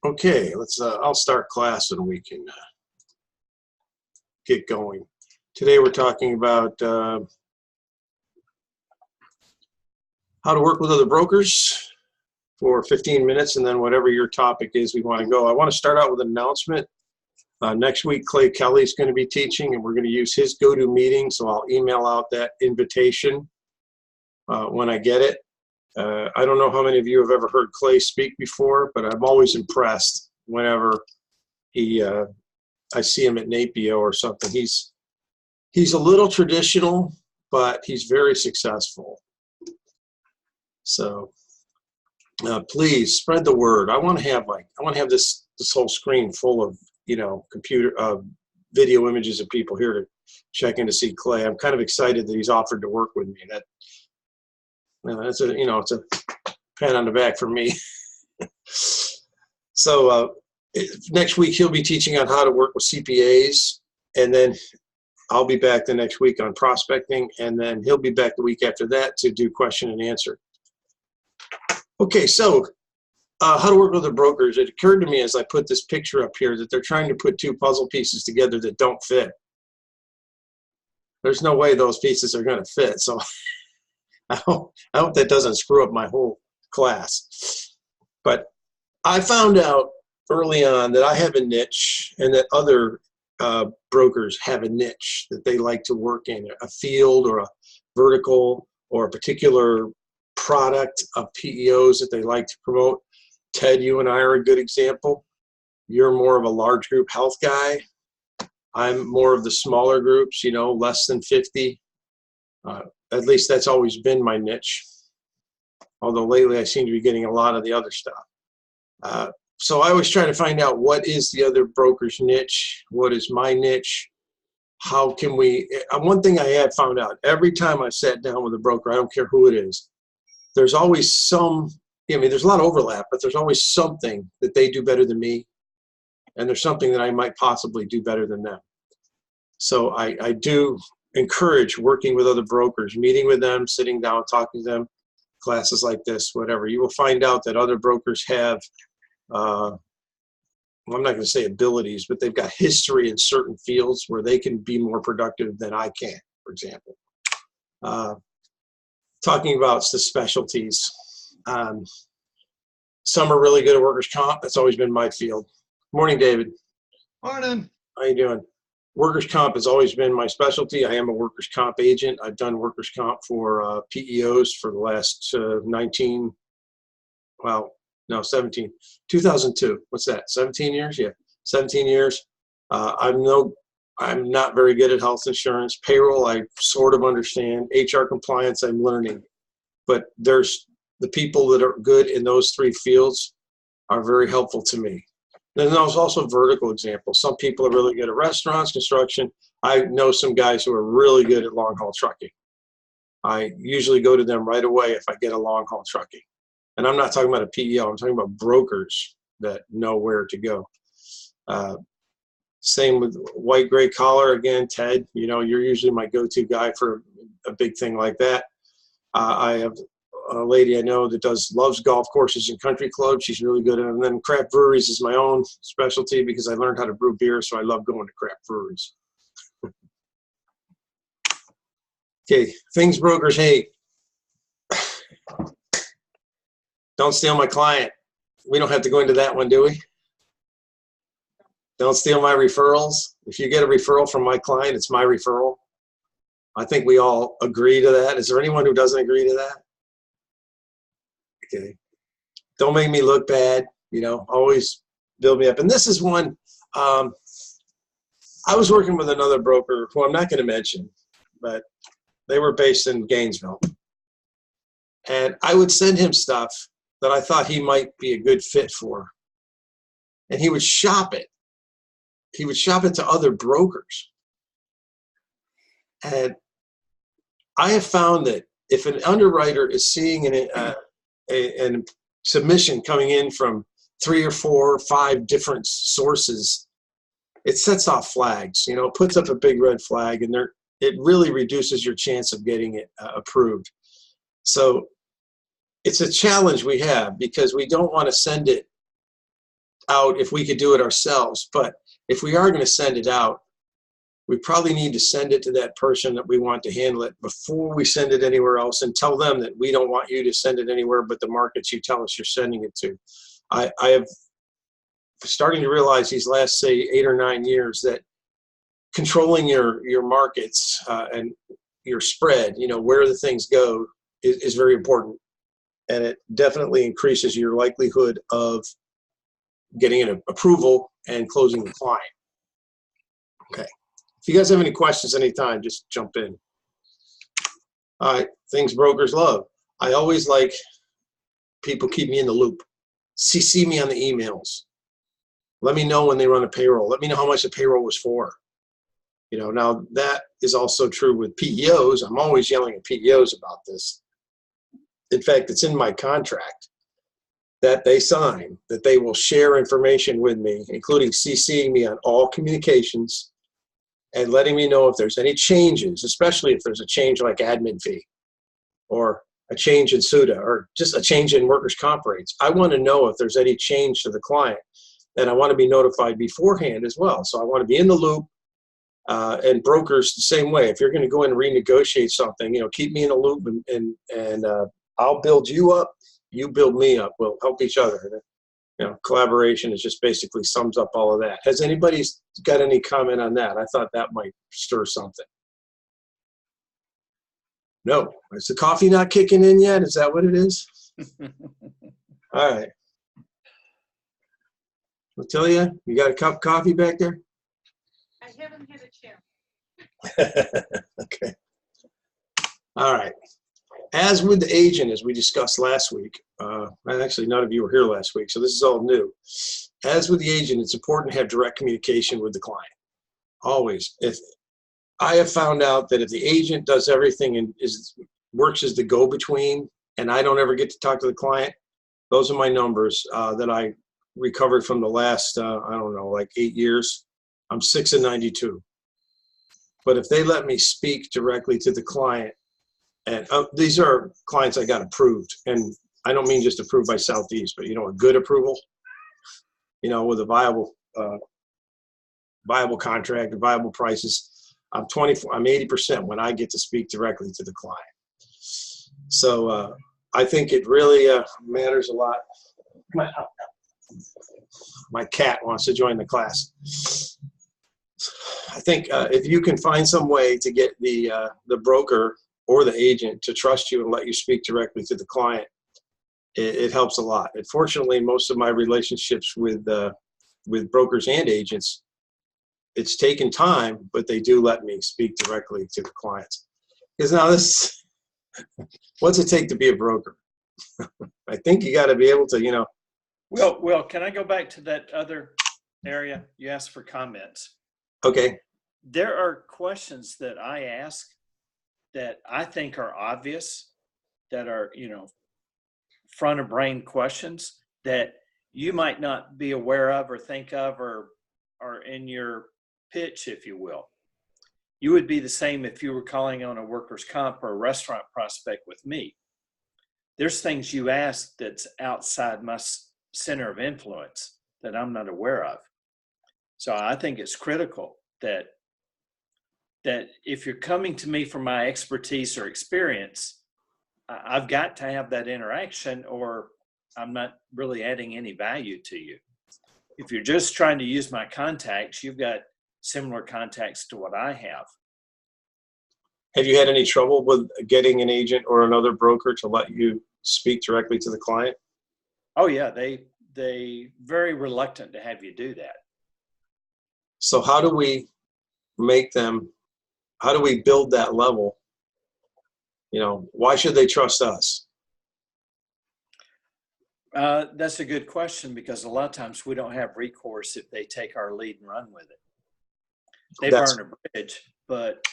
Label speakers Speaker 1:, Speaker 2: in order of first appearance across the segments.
Speaker 1: Okay, I'll start class and we can get going. Today we're talking about how to work with other brokers for 15 minutes, and then whatever your topic is we want to go. I want to start out with an announcement. Next week, Clay Kelly's going to be teaching, and we're going to use his GoToMeeting, so I'll email out that invitation when I get it. I don't know how many of you have ever heard Clay speak before, but I'm always impressed whenever I see him at PEO or something. He's a little traditional, but he's very successful. So please spread the word. I want to have this whole screen full of computer video images of people here to check in to see Clay. I'm kind of excited that he's offered to work with me. It's a pat on the back for me. So next week he'll be teaching on how to work with CPAs, and then I'll be back the next week on prospecting, and then he'll be back the week after that to do question and answer. Okay, so how to work with the brokers. It occurred to me as I put this picture up here that they're trying to put two puzzle pieces together that don't fit. There's no way those pieces are going to fit, so I hope that doesn't screw up my whole class. But I found out early on that I have a niche, and that other brokers have a niche that they like to work in, a field or a vertical or a particular product of PEOs that they like to promote. Ted, you and I are a good example. You're more of a large group health guy. I'm more of the smaller groups, less than 50. At least that's always been my niche. Although lately I seem to be getting a lot of the other stuff. So I always try to find out what is the other broker's niche, what is my niche, how can we, one thing I had found out, every time I sat down with a broker, I don't care who it is, there's always there's a lot of overlap, but there's always something that they do better than me, and there's something that I might possibly do better than them. So I do encourage working with other brokers, meeting with them, sitting down, talking to them, classes like this, whatever. You will find out that other brokers have, I'm not going to say abilities, but they've got history in certain fields where they can be more productive than I can, for example. Talking about the specialties. Some are really good at workers' comp. That's always been my field. Morning, David.
Speaker 2: Morning.
Speaker 1: How you doing? Workers' comp has always been my specialty. I am a workers' comp agent. I've done workers' comp for PEOs for the last 2002. What's that, 17 years? Yeah, 17 years. I'm not very good at health insurance. Payroll, I sort of understand. HR compliance, I'm learning. But there's the people that are good in those three fields are very helpful to me. Then there's also vertical examples. Some people are really good at restaurants, construction. I know some guys who are really good at long-haul trucking. I usually go to them right away if I get a long-haul trucking. And I'm not talking about a PEO. I'm talking about brokers that know where to go. Same with white, gray collar. Again, Ted, you're usually my go-to guy for a big thing like that. I have a lady I know that loves golf courses and country clubs. She's really good at them. And then craft breweries is my own specialty because I learned how to brew beer, so I love going to craft breweries. Okay, things brokers hate. Don't steal my client. We don't have to go into that one, do we? Don't steal my referrals. If you get a referral from my client, it's my referral. I think we all agree to that. Is there anyone who doesn't agree to that? Okay. Don't make me look bad. Always build me up. And this is one, I was working with another broker who I'm not going to mention, but they were based in Gainesville. And I would send him stuff that I thought he might be a good fit for. And he would shop it. He would shop it to other brokers. And I have found that if an underwriter is seeing a submission coming in from 3 or 4 or 5 different sources, it sets off flags, it puts up a big red flag, and it really reduces your chance of getting it approved. So it's a challenge we have because we don't want to send it out if we could do it ourselves. But if we are going to send it out, we probably need to send it to that person that we want to handle it before we send it anywhere else, and tell them that we don't want you to send it anywhere but the markets you tell us you're sending it to. I have starting to realize these last, say, 8 or 9 years that controlling your markets and your spread, where the things go, is very important. And it definitely increases your likelihood of getting an approval and closing the client. Okay. If you guys have any questions anytime, just jump in. All right, things brokers love. I always like people keep me in the loop. CC me on the emails. Let me know when they run a payroll. Let me know how much the payroll was for. Now that is also true with PEOs. I'm always yelling at PEOs about this. In fact, it's in my contract that they sign that they will share information with me, including CCing me on all communications and letting me know if there's any changes, especially if there's a change like admin fee or a change in SUTA or just a change in workers' comp rates. I want to know if there's any change to the client, and I want to be notified beforehand as well. So I want to be in the loop, and brokers the same way. If you're going to go in and renegotiate something, keep me in the loop, and I'll build you up, you build me up. We'll help each other. Collaboration is just basically sums up all of that. Has anybody got any comment on that? I thought that might stir something. No. Is the coffee not kicking in yet? Is that what it is? All right. I'll tell you, you got a cup of coffee back there?
Speaker 2: I haven't had a chance.
Speaker 1: Okay. All right. As with the agent, as we discussed last week, actually none of you were here last week, so this is all new. As with the agent, it's important to have direct communication with the client. Always. If I have found out that if the agent does everything and works as the go-between, and I don't ever get to talk to the client, those are my numbers that I recovered from the last, I don't know, like 8 years. I'm 6 and 92. But if they let me speak directly to the client, and these are clients I got approved, and I don't mean just approved by Southeast, but a good approval, with a viable contract, viable prices. I'm 80% when I get to speak directly to the client. So I think it really matters a lot. My cat wants to join the class. I think if you can find some way to get the broker or the agent to trust you and let you speak directly to the client, it helps a lot. And fortunately, most of my relationships with brokers and agents, it's taken time, but they do let me speak directly to the clients. Because now what's it take to be a broker? I think you got to be able to,
Speaker 3: Well, can I go back to that other area? You asked for comments.
Speaker 1: Okay.
Speaker 3: There are questions that I ask that I think are obvious, that are, front of brain questions that you might not be aware of or think of or are in your pitch, if you will. You would be the same if you were calling on a workers' comp or a restaurant prospect with me. There's things you ask that's outside my center of influence that I'm not aware of. So I think it's critical that if you're coming to me for my expertise or experience, I've got to have that interaction, or I'm not really adding any value to you. If you're just trying to use my contacts, you've got similar contacts to what I have.
Speaker 1: Have you had any trouble with getting an agent or another broker to let you speak directly to the client?
Speaker 3: Oh yeah, they very reluctant to have you do that.
Speaker 1: So how do we build that level? Why should they trust us?
Speaker 3: That's a good question, because a lot of times we don't have recourse if they take our lead and run with it. They burn a bridge, but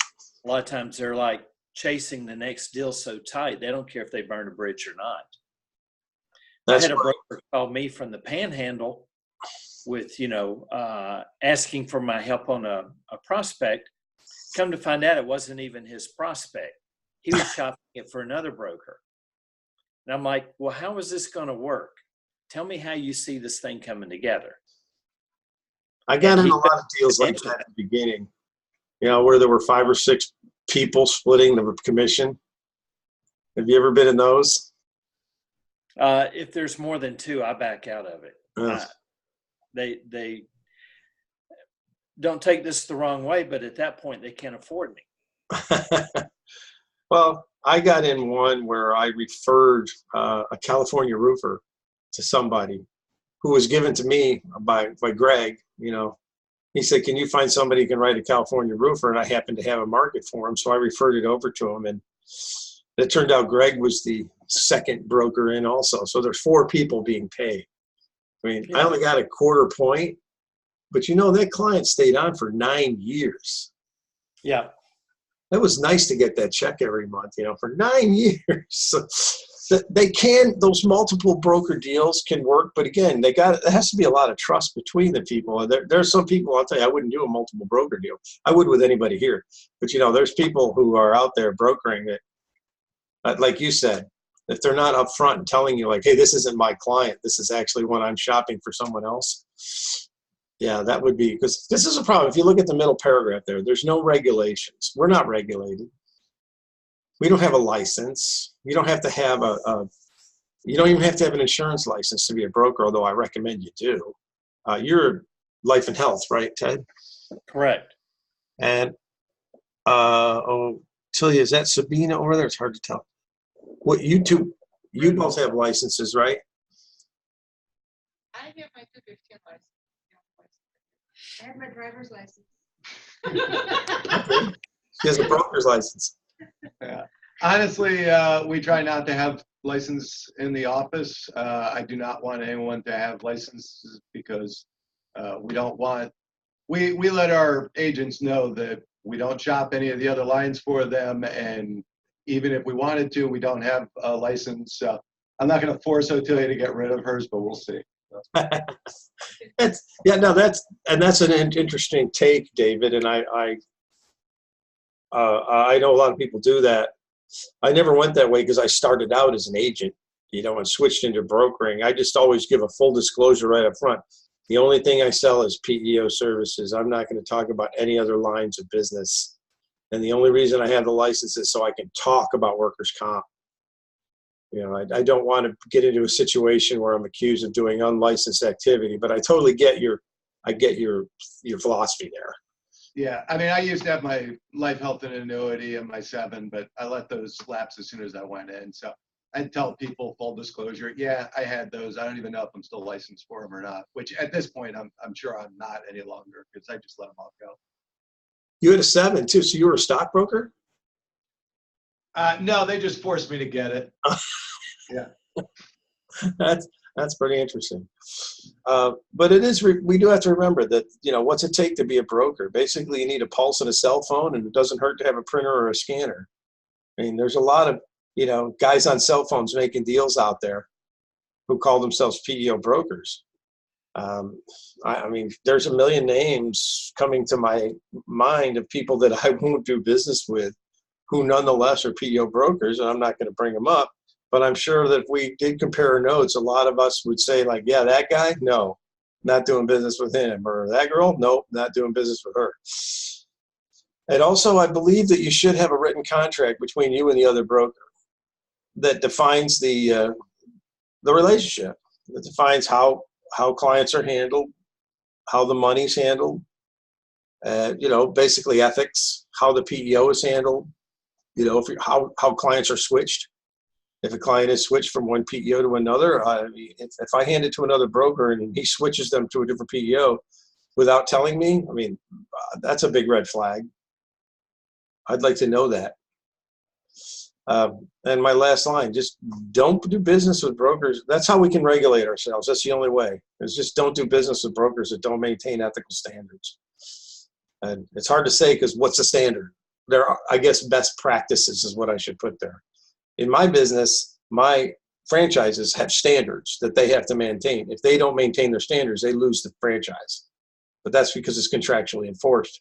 Speaker 3: a lot of times they're like chasing the next deal so tight, they don't care if they burn a bridge or not. I had a broker call me from the Panhandle with, asking for my help on a prospect. Come to find out, it wasn't even his prospect. He was shopping it for another broker. And I'm like, well, how is this going to work? Tell me how you see this thing coming together.
Speaker 1: I got
Speaker 3: And
Speaker 1: in
Speaker 3: he
Speaker 1: a lot of deals like
Speaker 3: attention.
Speaker 1: that at the beginning, where there were 5 or 6 people splitting the commission. Have you ever been in those?
Speaker 3: If there's more than 2, I back out of it.
Speaker 1: Ugh.
Speaker 3: They don't take this the wrong way, but at that point they can't afford me.
Speaker 1: Well, I got in one where I referred a California roofer to somebody who was given to me by Greg. He said, "Can you find somebody who can write a California roofer?" And I happened to have a market for him, so I referred it over to him. And it turned out Greg was the second broker in also. So there's 4 people being paid. I mean, I
Speaker 3: Yeah.
Speaker 1: only got a quarter point, but that client stayed on for 9 years.
Speaker 3: Yeah.
Speaker 1: It was nice to get that check every month, for 9 years. So those multiple broker deals can work, but again, there has to be a lot of trust between the people. There's some people, I'll tell you, I wouldn't do a multiple broker deal. I would with anybody here. But there's people who are out there brokering that, like you said, if they're not upfront and telling you like, hey, this isn't my client, this is actually when I'm shopping for someone else. Yeah, that would be, because this is a problem. If you look at the middle paragraph there's no regulations. We're not regulated. We don't have a license. You don't have to have you don't even have to have an insurance license to be a broker, although I recommend you do. You're life and health, right, Ted?
Speaker 3: Correct.
Speaker 1: And, Tilia, is that Sabina over there? It's hard to tell. What, you both have licenses, right?
Speaker 2: I have my 215 license.
Speaker 4: I have my driver's license.
Speaker 1: She has a broker's license.
Speaker 5: Yeah. Honestly, we try not to have license in the office. I do not want anyone to have licenses because we don't want, we let our agents know that we don't shop any of the other lines for them. And even if we wanted to, we don't have a license. So I'm not going to force Otilia to get rid of hers, but we'll see.
Speaker 1: That's an interesting take, David. And I know a lot of people do that. I never went that way because I started out as an agent, and switched into brokering. I just always give a full disclosure right up front. The only thing I sell is PEO services. I'm not going to talk about any other lines of business. And the only reason I have the license is so I can talk about workers' comp. I don't want to get into a situation where I'm accused of doing unlicensed activity, but I totally get your philosophy there.
Speaker 5: Yeah, I mean, I used to have my life, health, and annuity and my 7, but I let those lapse as soon as I went in. So I tell people full disclosure, yeah, I had those. I don't even know if I'm still licensed for them or not, which at this point, I'm sure I'm not any longer because I just let them all go.
Speaker 1: You had a 7 too, so you were a stockbroker?
Speaker 5: No, they just forced me to get it. Yeah.
Speaker 1: That's pretty interesting. But it is, we do have to remember that, what's it take to be a broker? Basically, you need a pulse and a cell phone, and it doesn't hurt to have a printer or a scanner. I mean, there's a lot of, guys on cell phones making deals out there who call themselves PEO brokers. I mean, there's a million names coming to my mind of people that I won't do business with who nonetheless are PEO brokers, and I'm not going to bring them up. But I'm sure that if we did compare notes, a lot of us would say like, yeah, that guy, no, not doing business with him. Or that girl, nope, not doing business with her. And also, I believe that you should have a written contract between you and the other broker that defines the relationship, that defines how clients are handled, how the money's handled, basically ethics, how the PEO is handled, how clients are switched. If a client is switched from one PEO to another, if I hand it to another broker and he switches them to a different PEO without telling me, I mean, that's a big red flag. I'd like to know that. And my last line, just don't do business with brokers. That's how we can regulate ourselves. That's the only way. Is just don't do business with brokers that don't maintain ethical standards. And it's hard to say because what's the standard? There are, I guess, best practices is what I should put there. In my business, my franchises have standards that they have to maintain. If they don't maintain their standards, they lose the franchise. But that's because it's contractually enforced.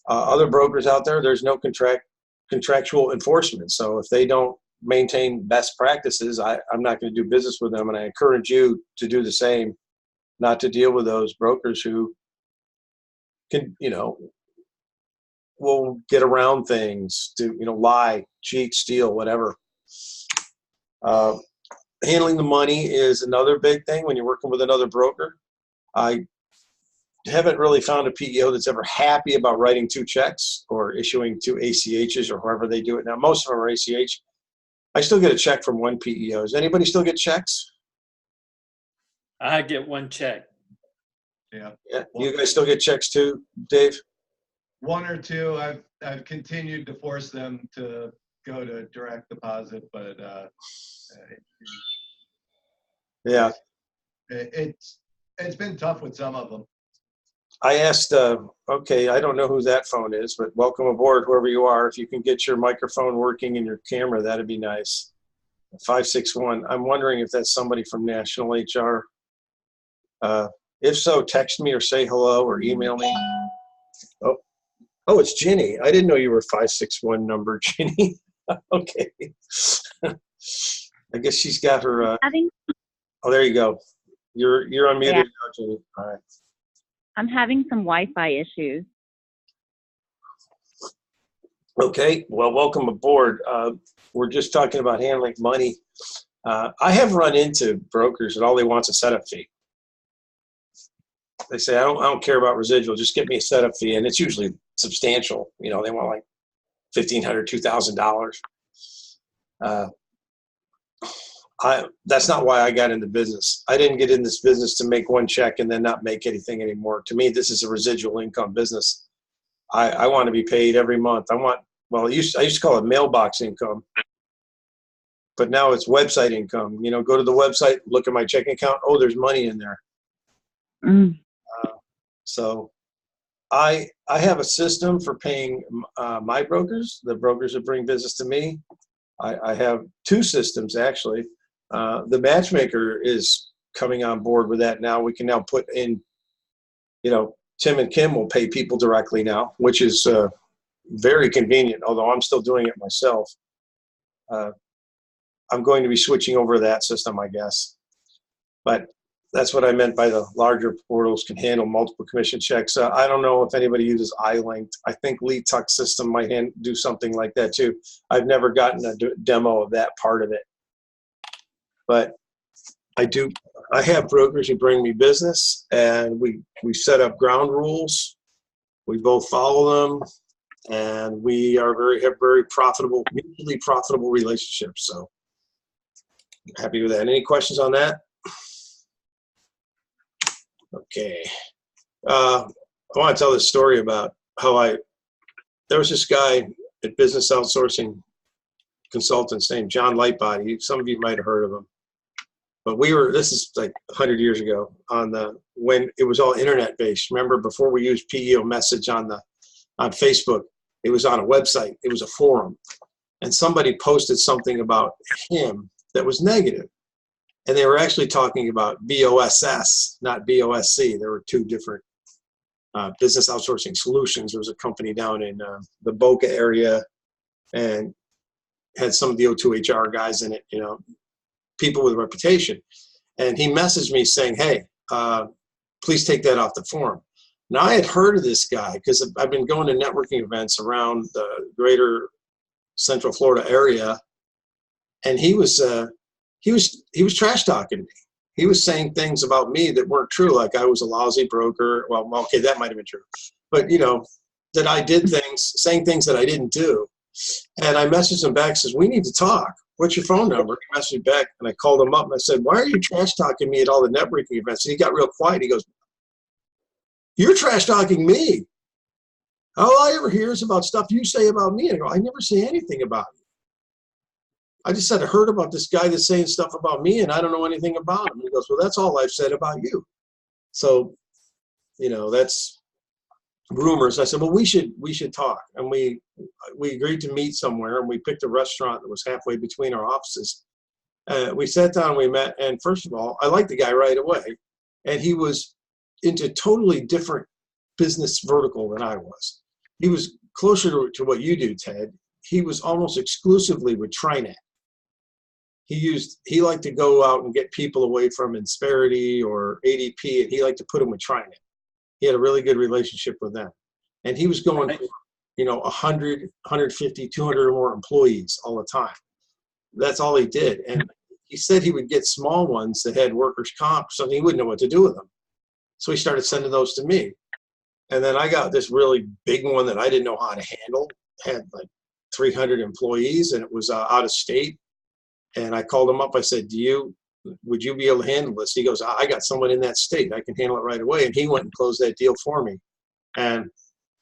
Speaker 1: Other brokers out there, there's no contractual enforcement. So if they don't maintain best practices, I'm not going to do business with them. And I encourage you to do the same, not to deal with those brokers who can, will get around things to, lie, cheat, steal, whatever. Handling the money is another big thing when you're working with another broker. I haven't really found a PEO that's ever happy about writing 2 checks or issuing 2 ACHs or however they do it. Now, most of them are ACH. I still get a check from one PEO. Does anybody still get checks?
Speaker 3: I get 1 check.
Speaker 5: Yeah.
Speaker 1: Yeah. You guys still get checks too, Dave?
Speaker 5: 1 or 2. I've continued to force them to go to direct deposit, but
Speaker 1: Yeah.
Speaker 5: it's been tough with some of them.
Speaker 1: I asked, okay, I don't know who that phone is, but welcome aboard, whoever you are. If you can get your microphone working and your camera, that'd be nice. 561. I'm wondering if that's somebody from National HR. If so, text me or say hello or email me. Oh, it's Ginny. I didn't know you were 561 number, Ginny. Okay. I guess she's got her. Oh, there you go. You're unmuted now, Ginny. All right.
Speaker 6: I'm having some Wi-Fi issues.
Speaker 1: Okay. Well, welcome aboard. We're just talking about handling money. I have run into brokers that all they want is a setup fee. They say, I don't care about residual, just get me a setup fee. And it's usually substantial. They want like $1,500, $2,000. That's not why I got into business. I didn't get in this business to make 1 check and then not make anything anymore. To me, this is a residual income business. I want to be paid every month. I used to call it mailbox income, but now it's website income. Go to the website, look at my checking account. Oh, there's money in there.
Speaker 6: Mm.
Speaker 1: So I have a system for paying my brokers, the brokers that bring business to me. I have 2 systems, actually. The matchmaker is coming on board with that now. We can now put in, Tim and Kim will pay people directly now, which is very convenient, although I'm still doing it myself. I'm going to be switching over to that system, I guess. But that's what I meant by the larger portals can handle multiple commission checks. I don't know if anybody uses iLinked. I think Lee Tuck's system might do something like that too. I've never gotten a demo of that part of it. But I have brokers who bring me business, and we set up ground rules. We both follow them, and we have very profitable, mutually profitable relationships. So I'm happy with that. Any questions on that? Okay. I want to tell this story about how there was this guy at Business Outsourcing Consultants named John Lightbody. Some of you might have heard of him. But this is like 100 years ago when it was all internet based. Remember, before we used PEO message on Facebook, it was on a website. It was a forum. And somebody posted something about him that was negative. And they were actually talking about BOSS, not BOSC. There were 2 different business outsourcing solutions. There was a company down in the Boca area and had some of the O2 HR guys in it, people with a reputation. And he messaged me saying, hey, please take that off the forum. Now, I had heard of this guy because I've been going to networking events around the greater Central Florida area. And he was trash talking me. He was saying things about me that weren't true, like I was a lousy broker. Well, okay, that might have been true. But, that I did things, saying things that I didn't do. And I messaged him back, says, we need to talk. What's your phone number? He messaged me back, and I called him up, and I said, why are you trash talking me at all the networking events? And he got real quiet. He goes, you're trash talking me. All I ever hear is about stuff you say about me. And I go, I never say anything about you. I just said I heard about this guy that's saying stuff about me, and I don't know anything about him. And he goes, well, that's all I've said about you. So, that's rumors. I said, well, we should talk. And we agreed to meet somewhere, and we picked a restaurant that was halfway between our offices. We sat down, we met, and first of all, I liked the guy right away. And he was into totally different business vertical than I was. He was closer to what you do, Ted. He was almost exclusively with Trinet. He liked to go out and get people away from Insperity or ADP, and he liked to put them with Trinet. He had a really good relationship with them. And he was going
Speaker 3: Right.
Speaker 1: for, 100, 150, 200 or more employees all the time. That's all he did. And he said he would get small ones that had workers' comp or something. He wouldn't know what to do with them. So he started sending those to me. And then I got this really big one that I didn't know how to handle. Had like 300 employees, and it was out of state. And I called him up. I said, would you be able to handle this? He goes, I got someone in that state. I can handle it right away. And he went and closed that deal for me. And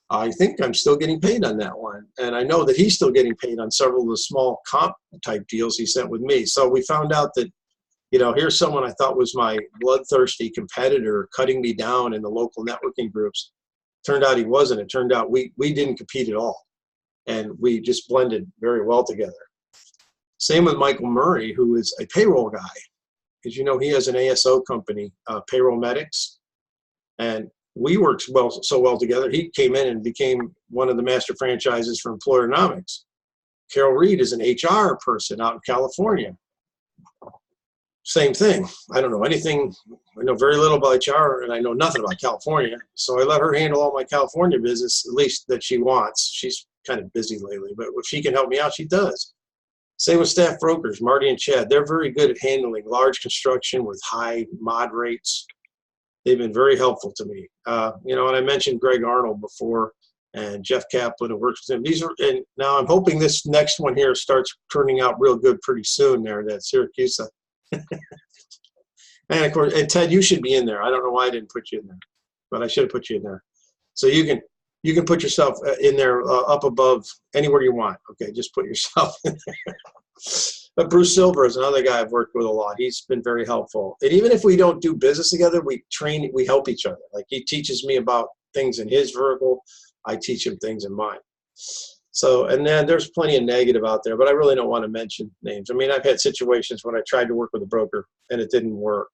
Speaker 1: I think I'm still getting paid on that one. And I know that he's still getting paid on several of the small comp type deals he sent with me. So we found out that, here's someone I thought was my bloodthirsty competitor cutting me down in the local networking groups. Turned out he wasn't. It turned out we didn't compete at all. And we just blended very well together. Same with Michael Murray, who is a payroll guy. As you know, he has an ASO company, Payroll Medics. And we worked so well together. He came in and became one of the master franchises for Employernomics. Carol Reed is an HR person out in California. Same thing. I don't know anything. I know very little about HR, and I know nothing about California. So I let her handle all my California business, at least that she wants. She's kind of busy lately, but if she can help me out, she does. Same with staff brokers, Marty and Chad. They're very good at handling large construction with high mod rates. They've been very helpful to me. And I mentioned Greg Arnold before, and Jeff Kaplan, who works with him. And now I'm hoping this next one here starts turning out real good pretty soon there, that Syracuse. And of course, and Ted, you should be in there. I don't know why I didn't put you in there, but I should have put you in there. So you can put yourself in there up above anywhere you want. Okay, just put yourself in there. But Bruce Silver is another guy I've worked with a lot. He's been very helpful. And even if we don't do business together, we help each other. Like he teaches me about things in his vertical. I teach him things in mine. So, and then there's plenty of negative out there, but I really don't want to mention names. I mean, I've had situations when I tried to work with a broker and it didn't work.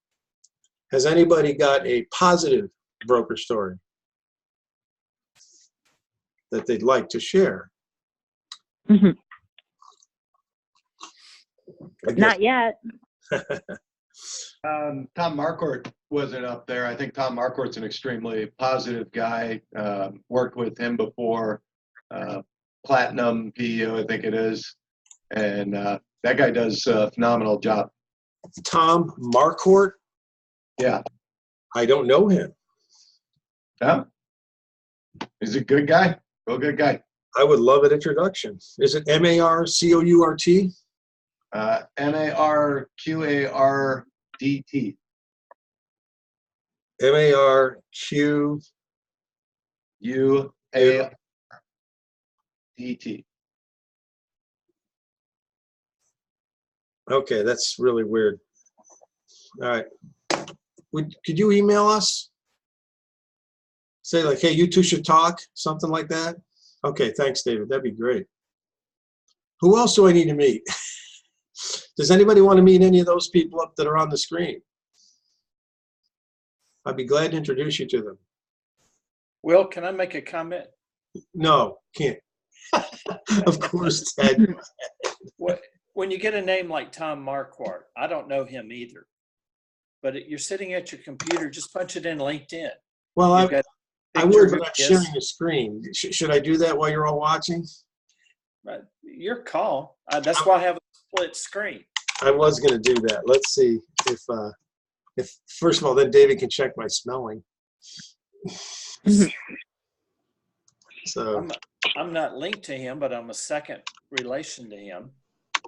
Speaker 1: Has anybody got a positive broker story that they'd like to share?
Speaker 6: Mhm.
Speaker 1: I guess.
Speaker 6: Not yet.
Speaker 5: Tom Marquardt wasn't up there. I think Tom Marquardt's an extremely positive guy. Worked with him before. Platinum PEO, I think it is. And that guy does a phenomenal job.
Speaker 1: Tom Marquardt?
Speaker 5: Yeah.
Speaker 1: I don't know him.
Speaker 5: Yeah. He's a good guy. Real good guy.
Speaker 1: I would love an introduction. Is it Marcourt?
Speaker 5: Marquardt.
Speaker 1: Marquardt. Okay, that's really weird. All right. Could you email us? Say like, hey, you two should talk, something like that? Okay, thanks, David. That'd be great. Who else do I need to meet? Does anybody want to meet any of those people up that are on the screen? I'd be glad to introduce you to them.
Speaker 3: Will, can I make a comment?
Speaker 1: No, can't. Of course, Ted.
Speaker 3: When you get a name like Tom Marquardt, I don't know him either. But you're sitting at your computer, just punch it in LinkedIn.
Speaker 1: Well, I would, but I'm
Speaker 3: Yes.
Speaker 1: sharing the screen. Should I do that while you're all watching?
Speaker 3: Your call. That's why I have a split screen.
Speaker 1: I was going to do that. Let's see if first of all, then David can check my spelling. So
Speaker 3: I'm not linked to him, but I'm a second relation to him.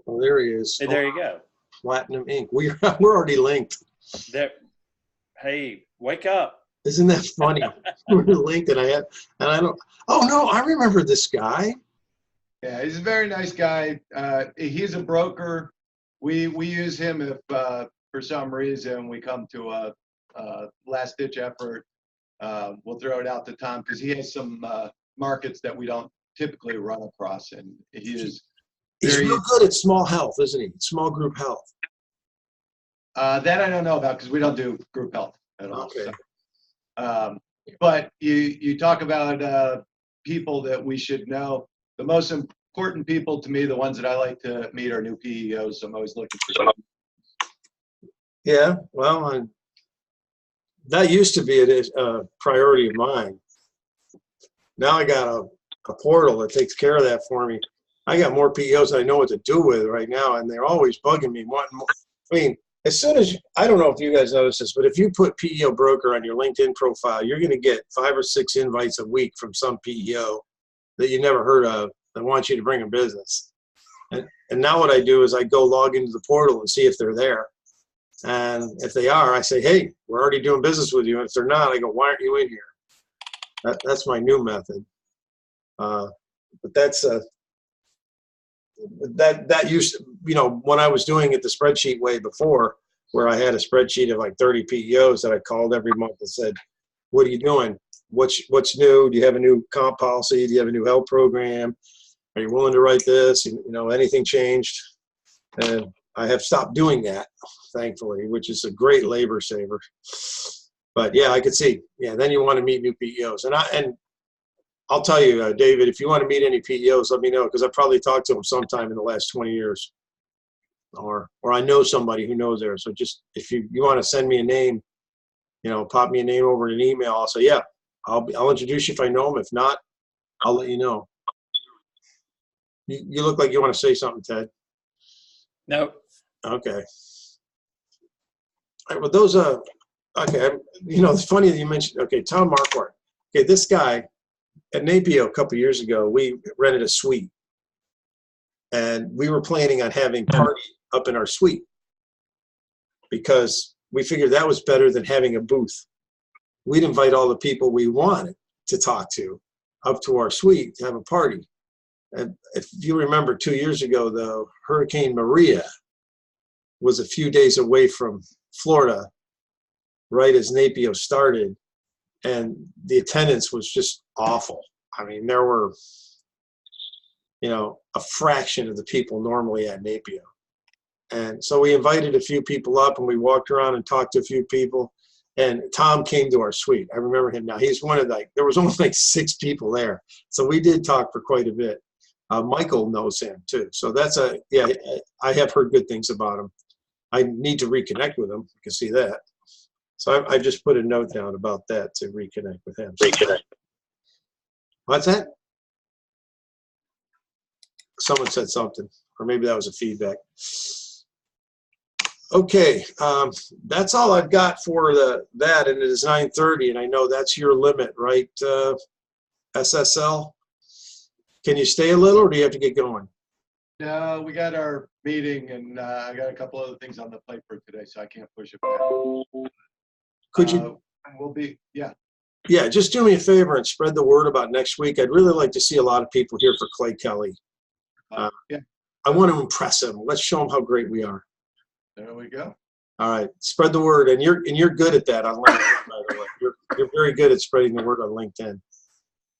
Speaker 1: well, there he is.
Speaker 3: Hey, there you go.
Speaker 1: Platinum Inc. We're already linked.
Speaker 3: There. Hey, wake up.
Speaker 1: Isn't that funny? We're linked, and I don't. Oh no, I remember this guy.
Speaker 5: Yeah, he's a very nice guy. He's a broker. We use him if for some reason we come to a last ditch effort. We'll throw it out to Tom because he has some markets that we don't typically run across, and he's
Speaker 1: real good at small health, isn't he? Small group health.
Speaker 5: That I don't know about because we don't do group health at all.
Speaker 1: Okay.
Speaker 5: So, but you talk about people that we should know. The most important people to me, the ones that I like to meet, are new PEOs. I'm always looking for.
Speaker 1: Yeah. Well, that used to be a priority of mine. Now I got a portal that takes care of that for me. I got more PEOs than I know what to do with right now, and they're always bugging me, wanting more. I mean, as soon as I don't know if you guys notice this, but if you put PEO broker on your LinkedIn profile, you're going to get 5 or 6 invites a week from some PEO that you never heard of that wants you to bring a business. And now what I do is I go log into the portal and see if they're there. And if they are, I say, hey, we're already doing business with you. And if they're not, I go, why aren't you in here? That's my new method. But that's that used to, when I was doing it the spreadsheet way before, where I had a spreadsheet of like 30 PEOs that I called every month and said, what are you doing? What's new? Do you have a new comp policy? Do you have a new health program? Are you willing to write this? Anything changed? And I have stopped doing that, thankfully, which is a great labor saver. But yeah, I could see. Yeah, then you want to meet new PEOs, and I'll tell you, David, if you want to meet any PEOs, let me know, because I probably talked to them sometime in the last 20 years, or I know somebody who knows there. So just if you want to send me a name, pop me a name over in an email. I'll say, yeah, I'll introduce you if I know them. If not, I'll let you know. You look like you want to say something, Ted.
Speaker 3: No.
Speaker 1: Okay. All right, well, those okay. It's funny that you mentioned. Okay, Tom Marquardt. Okay, this guy at NAPIO a couple years ago, we rented a suite, and we were planning on having party up in our suite because we figured that was better than having a booth. We'd invite all the people we wanted to talk to up to our suite to have a party. And if you remember 2 years ago, though, Hurricane Maria was a few days away from Florida, right as NAPIO started, and the attendance was just awful. I mean, there were, a fraction of the people normally at NAPIO. And so we invited a few people up, and we walked around and talked to a few people, and Tom came to our suite. I remember him now. He's one of there was only like 6 people there. So we did talk for quite a bit. Michael knows him too. So I have heard good things about him. I need to reconnect with him. You can see that. So I just put a note down about that to reconnect with him. What's that? Someone said something, or maybe that was a feedback. Okay, that's all I've got for that, and it is 9:30, and I know that's your limit, right, SSL? Can you stay a little, or do you have to get going?
Speaker 5: No, we got our meeting, and I got a couple other things on the plate for today, so I can't push it back.
Speaker 1: Could you?
Speaker 5: We'll be, yeah.
Speaker 1: Yeah, just do me a favor and spread the word about next week. I'd really like to see a lot of people here for Clay Kelly.
Speaker 5: Yeah.
Speaker 1: I want to impress him. Let's show him how great we are.
Speaker 5: There we go.
Speaker 1: All right, spread the word, and you're good at that on LinkedIn, by the way. You're very good at spreading the word on LinkedIn.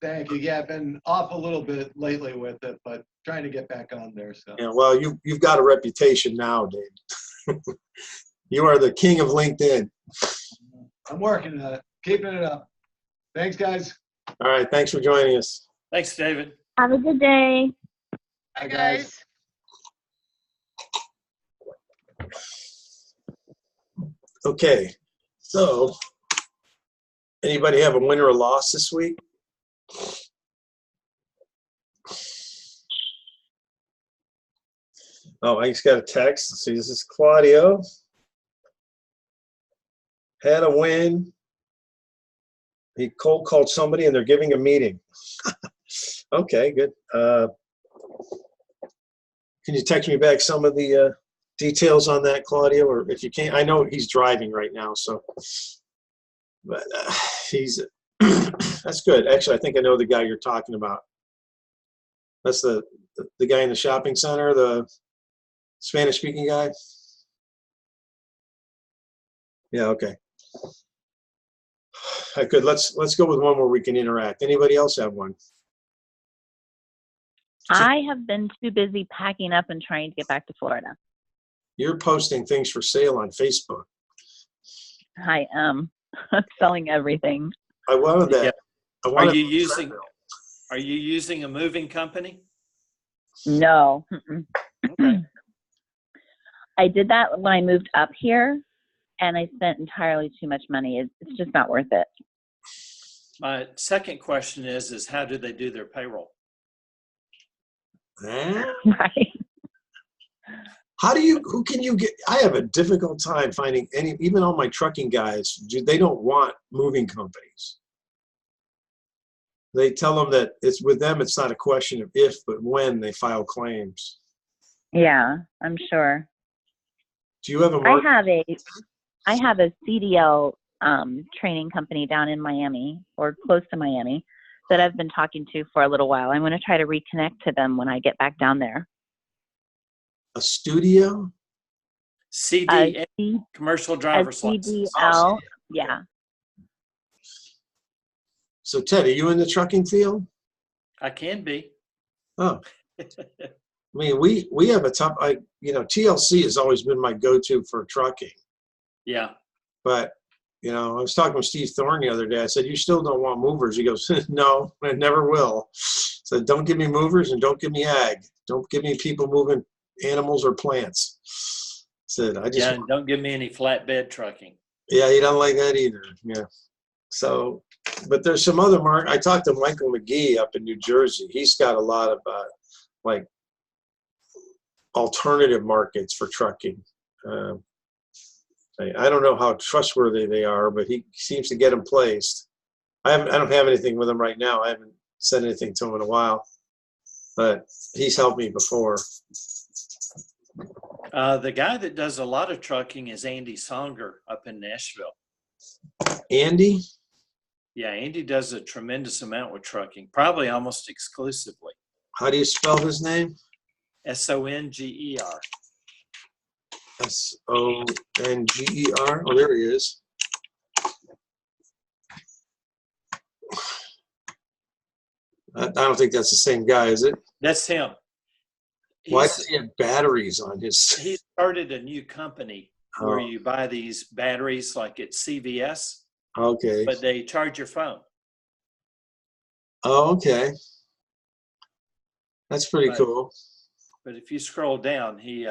Speaker 5: Thank you. Yeah, I've been off a little bit lately with it, but trying to get back on there. So.
Speaker 1: Yeah, well, you've got a reputation now, Dave. You are the king of LinkedIn.
Speaker 5: I'm working on it, keeping it up. Thanks, guys.
Speaker 1: All right, thanks for joining us.
Speaker 3: Thanks, David.
Speaker 6: Have a good day.
Speaker 2: Hi, guys.
Speaker 1: Okay, so anybody have a win or a loss this week? Oh, I just got a text. Let's see, this is Claudio. Had a win. He cold called somebody and they're giving a meeting. Okay, good. Can you text me back some of the details on that, Claudio? Or if you can't, I know he's driving right now, so. But he's, that's good. Actually, I think I know the guy you're talking about. That's the guy in the shopping center, the Spanish-speaking guy? Yeah, okay. Good. Let's go with one where we can interact. Anybody else have one?
Speaker 6: I have been too busy packing up and trying to get back to Florida.
Speaker 1: You're posting things for sale on Facebook.
Speaker 6: I am selling everything.
Speaker 1: I wanted that.
Speaker 3: Yeah.
Speaker 1: I wanted
Speaker 3: Are you using a moving company?
Speaker 6: No.
Speaker 3: Okay.
Speaker 6: I did that when I moved up here, and I spent entirely too much money. It's just not worth it.
Speaker 3: My second question is how do they do their payroll?
Speaker 1: Eh?
Speaker 6: Right.
Speaker 1: Who can you get? I have a difficult time finding even all my trucking guys, they don't want moving companies. They tell them that it's with them, it's not a question of if, but when they file claims.
Speaker 6: Yeah, I'm sure.
Speaker 1: Do you have a
Speaker 6: I
Speaker 1: market?
Speaker 6: have a CDL training company down in Miami or close to Miami that I've been talking to for a little while. I'm going to try to reconnect to them when I get back down there.
Speaker 1: A studio?
Speaker 3: CDL, commercial
Speaker 6: A
Speaker 3: driver's license.
Speaker 6: CDL, yeah.
Speaker 1: So Ted, are you in the trucking field?
Speaker 3: I can be.
Speaker 1: Oh, I mean, we have a tough, TLC has always been my go-to for trucking.
Speaker 3: Yeah.
Speaker 1: But, I was talking with Steve Thorne the other day. I said, you still don't want movers. He goes, no, I never will. So don't give me movers and don't give me ag. Don't give me people moving animals or plants. Said,
Speaker 3: And don't give me any flatbed trucking.
Speaker 1: Yeah, you don't like that either. Yeah. So, but there's some other I talked to Michael McGee up in New Jersey. He's got a lot of like alternative markets for trucking. I don't know how trustworthy they are, but he seems to get them placed. I don't have anything with him right now. I haven't said anything to him in a while, but he's helped me before.
Speaker 3: The guy that does a lot of trucking is Andy Songer up in Nashville.
Speaker 1: Andy?
Speaker 3: Yeah, Andy does a tremendous amount with trucking, probably almost exclusively.
Speaker 1: How do you spell his name?
Speaker 3: Songer.
Speaker 1: Songer. Oh, there he is. I don't think that's the same guy, is it?
Speaker 3: That's him.
Speaker 1: Why does he have batteries on his?
Speaker 3: He started a new company where you buy these batteries like at CVS.
Speaker 1: Okay.
Speaker 3: But they charge your phone.
Speaker 1: Oh, okay. That's pretty cool.
Speaker 3: But if you scroll down, he's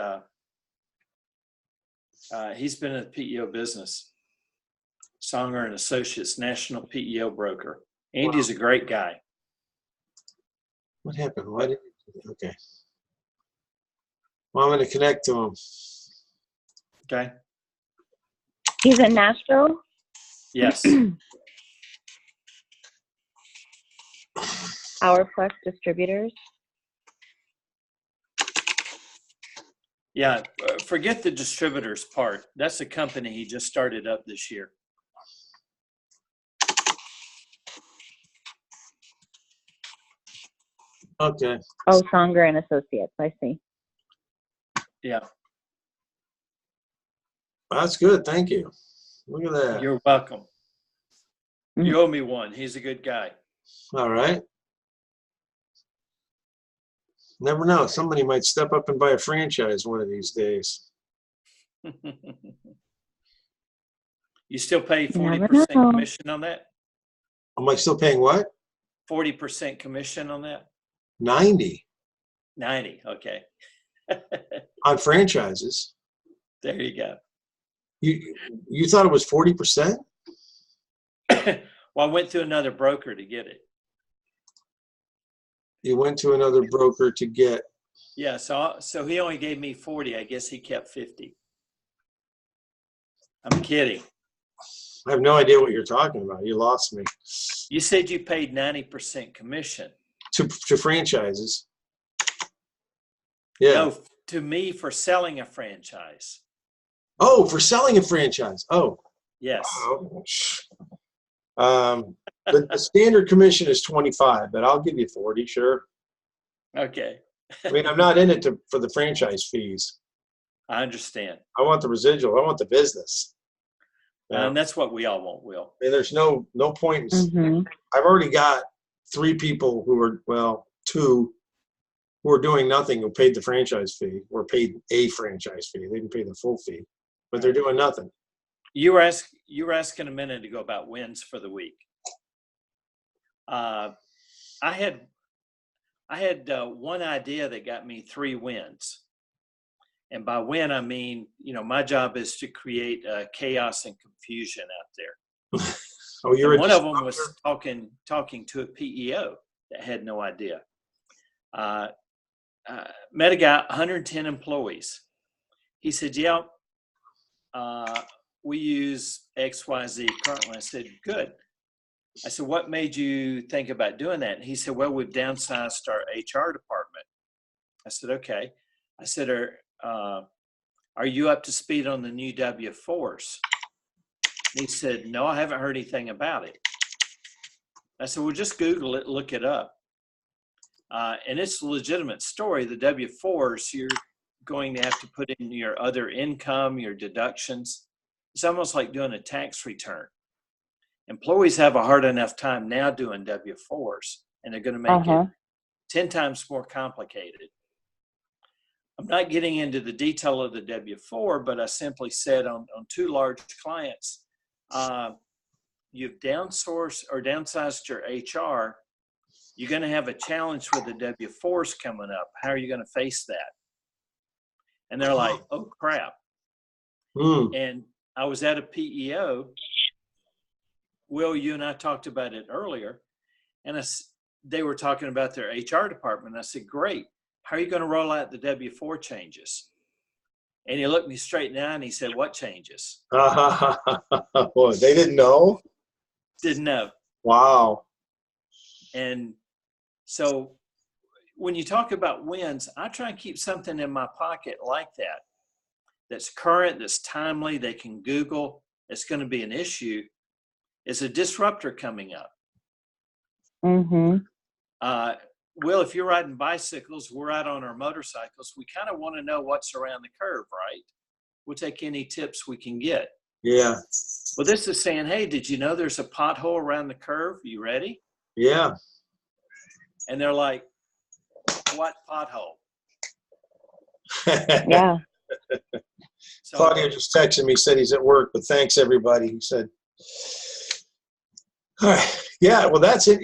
Speaker 3: been in the PEO business. Songer and Associates, national PEO broker. Andy's a great guy.
Speaker 1: What happened? Why did? Okay. Well, I'm going to connect to him.
Speaker 3: Okay.
Speaker 6: He's in Nashville?
Speaker 3: Yes.
Speaker 6: Power Plus Distributors.
Speaker 3: Yeah. Forget the distributors part. That's a company he just started up this year.
Speaker 1: Okay.
Speaker 6: Oh, Songer and Associates. I see.
Speaker 3: Yeah.
Speaker 1: That's good. Thank you. Look at that.
Speaker 3: You're welcome. You owe me one. He's a good guy.
Speaker 1: All right. Never know. Somebody might step up and buy a franchise one of these days.
Speaker 3: You still pay 40% commission on that?
Speaker 1: Am I still paying what?
Speaker 3: 40% commission on that?
Speaker 1: 90.
Speaker 3: 90. Okay.
Speaker 1: On franchises.
Speaker 3: There you go.
Speaker 1: You thought it was 40%?
Speaker 3: Well, I went to another broker to get it.
Speaker 1: You went to another broker to get.
Speaker 3: Yeah, so he only gave me 40. I guess he kept 50. I'm kidding.
Speaker 1: I have no idea what you're talking about. You lost me.
Speaker 3: You said you paid 90% commission.
Speaker 1: To franchises. Yeah.
Speaker 3: No, to me for selling a franchise.
Speaker 1: Oh, for selling a franchise. Oh.
Speaker 3: Yes.
Speaker 1: The standard commission is 25, but I'll give you 40, sure.
Speaker 3: Okay.
Speaker 1: I mean, I'm not in it for the franchise fees.
Speaker 3: I understand.
Speaker 1: I want the residual. I want the business.
Speaker 3: And that's what we all want, Will.
Speaker 1: I mean, there's no point in. I've already got 3 people who are, well, 2 who are doing nothing who paid the franchise fee or paid a franchise fee. They didn't pay the full fee, but they're doing nothing.
Speaker 3: You were asking a minute ago about wins for the week. I had one idea that got me 3 wins, And by win, I mean, my job is to create chaos and confusion out there.
Speaker 1: Oh, you're
Speaker 3: And
Speaker 1: a
Speaker 3: one of them
Speaker 1: disruptor?
Speaker 3: was talking to a PEO that had no idea. Met a guy, 110 employees. He said, yeah, we use XYZ currently. I said, good. I said, what made you think about doing that? And he said, well, we've downsized our HR department. I said, okay. I said, are you up to speed on the new W-4s? And he said, no, I haven't heard anything about it. I said, well, just Google it, look it up. And it's a legitimate story. The W-4s, you're going to have to put in your other income, your deductions. It's almost like doing a tax return. Employees have a hard enough time now doing W-4s, and they're going to make it 10 times more complicated. I'm not getting into the detail of the W-4, but I simply said on 2 large clients, you've downsized your HR. You're going to have a challenge with the W-4s coming up. How are you going to face that? And they're like, oh, crap. And I was at a PEO. Will, you and I talked about it earlier. And they were talking about their HR department. I said, great. How are you going to roll out the W-4 changes? And he looked me straight in the eye and he said, what changes?
Speaker 1: Boy, they didn't know?
Speaker 3: Didn't know.
Speaker 1: Wow.
Speaker 3: And so when you talk about wins, I try and keep something in my pocket like that, that's current, that's timely, they can Google, it's going to be an issue. It's a disruptor coming up. Will, if you're riding bicycles, we're out on our motorcycles, we kind of want to know what's around the curve, right? We'll take any tips we can get.
Speaker 1: Yeah.
Speaker 3: Well, this is saying, hey, did you know there's a pothole around the curve? You ready?
Speaker 1: Yeah.
Speaker 3: And they're like, what pothole?
Speaker 6: Yeah.
Speaker 3: So,
Speaker 1: Claudio just texted me, said he's at work, but thanks everybody. He said, all right. Yeah, well, that's it.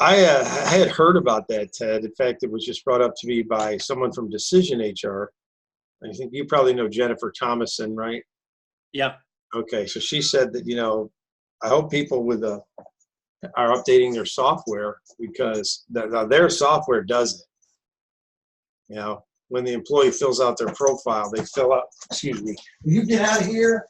Speaker 1: I had heard about that, Ted. In fact, it was just brought up to me by someone from Decision HR. I think you probably know Jennifer Thomason, right?
Speaker 3: yeah.
Speaker 1: Okay, so she said that, I hope people are updating their software because their software does it. When the employee fills out their profile, they fill out, excuse me, will you get out of here?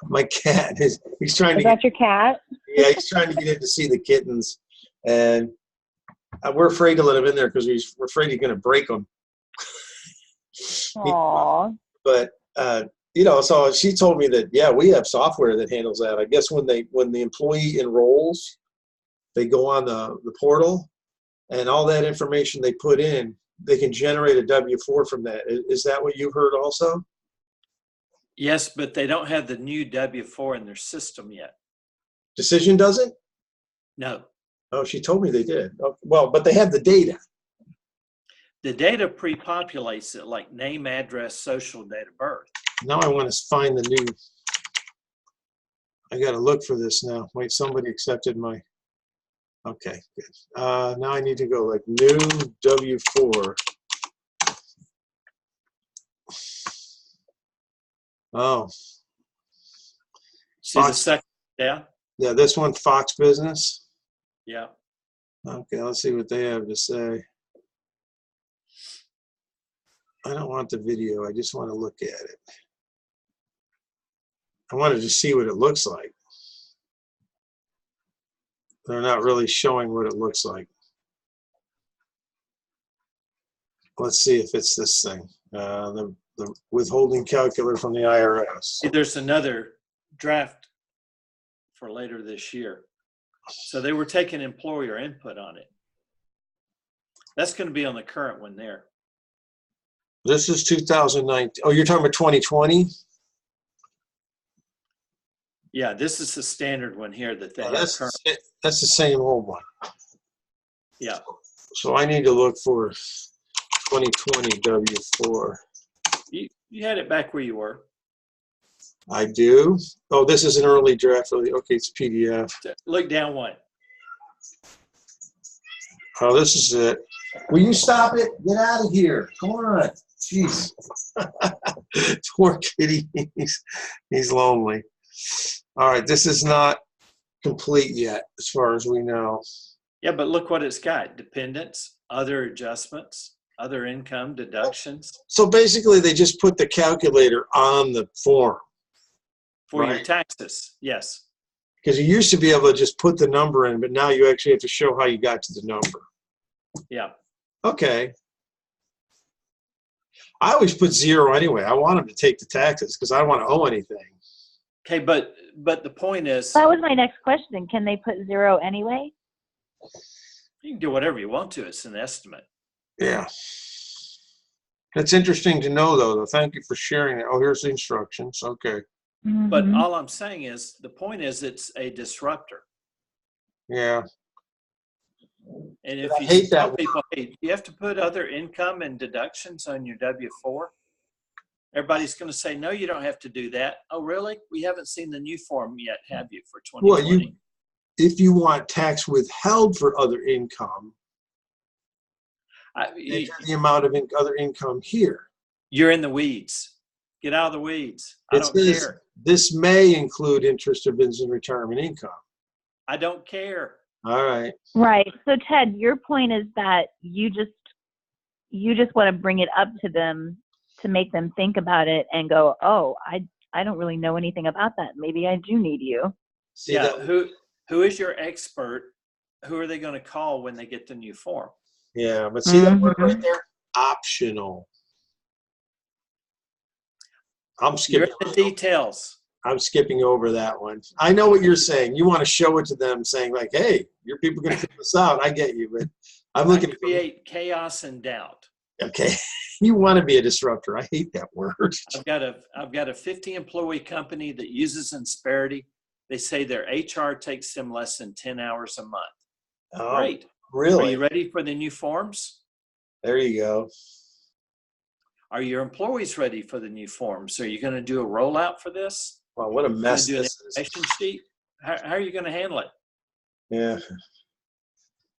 Speaker 1: my cat he's trying to
Speaker 6: Is that your cat?
Speaker 1: Yeah, he's trying to get in to see the kittens, and we're afraid to let him in there because we're afraid he's going to break them.
Speaker 6: Aww.
Speaker 1: But so she told me that, yeah, we have software that handles that. I guess when the employee enrolls, they go on the portal, and all that information they put in, they can generate a W-4 from that. Is that what you heard also?
Speaker 3: Yes, but they don't have the new W-4 in their system yet.
Speaker 1: Decision doesn't?
Speaker 3: No.
Speaker 1: Oh, she told me they did. Oh, well, but they have the data.
Speaker 3: The data pre-populates it, like name, address, social, date of birth.
Speaker 1: Now I want to find the new. I got to look for this now. Wait, somebody accepted my. Okay, good. Now I need to go like new W-4. Oh.
Speaker 3: See the second, yeah?
Speaker 1: Yeah, this one, Fox Business.
Speaker 3: Yeah.
Speaker 1: Okay, let's see what they have to say. I don't want the video. I just want to look at it. I wanted to see what it looks like. They're not really showing what it looks like. Let's see if it's this thing. The withholding calculator from the IRS.
Speaker 3: See, there's another draft for later this year. So they were taking employer input on it. That's going to be on the current one there.
Speaker 1: This is 2019. Oh, you're talking about 2020?
Speaker 3: Yeah, this is the standard one here that they have
Speaker 1: That's
Speaker 3: current.
Speaker 1: the same old one.
Speaker 3: Yeah.
Speaker 1: So I need to look for 2020 W-4.
Speaker 3: You had it back where you were.
Speaker 1: I do. Oh, this is an early draft. Okay, it's PDF.
Speaker 3: Look down one.
Speaker 1: Oh, this is it. Will you stop it? Get out of here. Come on. Jeez. Poor kitty. He's lonely. All right. This is not complete yet, as far as we know.
Speaker 3: Yeah, but look what it's got. Dependents, other adjustments, other income deductions
Speaker 1: So basically, they just put the calculator on the form,
Speaker 3: for your
Speaker 1: right?
Speaker 3: taxes. Yes.
Speaker 1: Because you used to be able to just put the number in, but now you actually have to show how you got to the number.
Speaker 3: Yeah.
Speaker 1: Okay. I always put 0 anyway. I want them to take the taxes because I don't want to owe anything.
Speaker 3: Okay, but the point is,
Speaker 6: That was my next question. Can they put 0 anyway?
Speaker 3: you can do whatever you want to. It's an estimate.
Speaker 1: Yeah. That's interesting to know, though. Thank you for sharing it. Oh, here's the instructions. Okay.
Speaker 3: But
Speaker 6: Mhm.
Speaker 3: all I'm saying is, the point is, it's a disruptor.
Speaker 1: Yeah.
Speaker 3: And
Speaker 1: But
Speaker 3: if
Speaker 1: I
Speaker 3: you
Speaker 1: hate
Speaker 3: tell
Speaker 1: that
Speaker 3: people, hey, you have to put other income and deductions on your W-4, everybody's going to say, no, you don't have to do that. Oh, really? We haven't seen the new form yet, have you, for
Speaker 1: Well,
Speaker 3: 2020?
Speaker 1: if you want tax withheld for other income, enter the amount of other income here.
Speaker 3: You're in the weeds. Get out of the weeds. I
Speaker 1: It
Speaker 3: don't
Speaker 1: says
Speaker 3: care.
Speaker 1: this may include interest or business and retirement income.
Speaker 3: I don't care.
Speaker 1: All right.
Speaker 6: Right. So Ted, your point is that you just want to bring it up to them to make them think about it and go, oh, I don't really know anything about that. Maybe I do need you.
Speaker 1: See
Speaker 3: Yeah,
Speaker 1: that?
Speaker 3: who is your expert? Who are they going to call when they get the new form?
Speaker 1: Yeah, but see that word right
Speaker 6: Mhm.
Speaker 1: there? Optional. I'm
Speaker 3: You're
Speaker 1: skipping.
Speaker 3: in the details.
Speaker 1: I'm skipping over that one. I know what you're saying. You want to show it to them, saying like, "Hey, your people are going to figure this out." I get you, but I'm looking
Speaker 3: I create chaos and doubt.
Speaker 1: Okay, you want to be a disruptor. I hate that word.
Speaker 3: I've got a 50 employee company that uses Insperity. They say their HR takes them less than 10 hours a month.
Speaker 1: Oh,
Speaker 3: Great. Are
Speaker 1: really?
Speaker 3: you ready for the new forms?
Speaker 1: There you go.
Speaker 3: Are your employees ready for the new forms? Are you going to do a rollout for this?
Speaker 1: Wow, what a
Speaker 3: Going
Speaker 1: mess
Speaker 3: to do an
Speaker 1: this is.
Speaker 3: information sheet? How are you going to handle it?
Speaker 1: Yeah,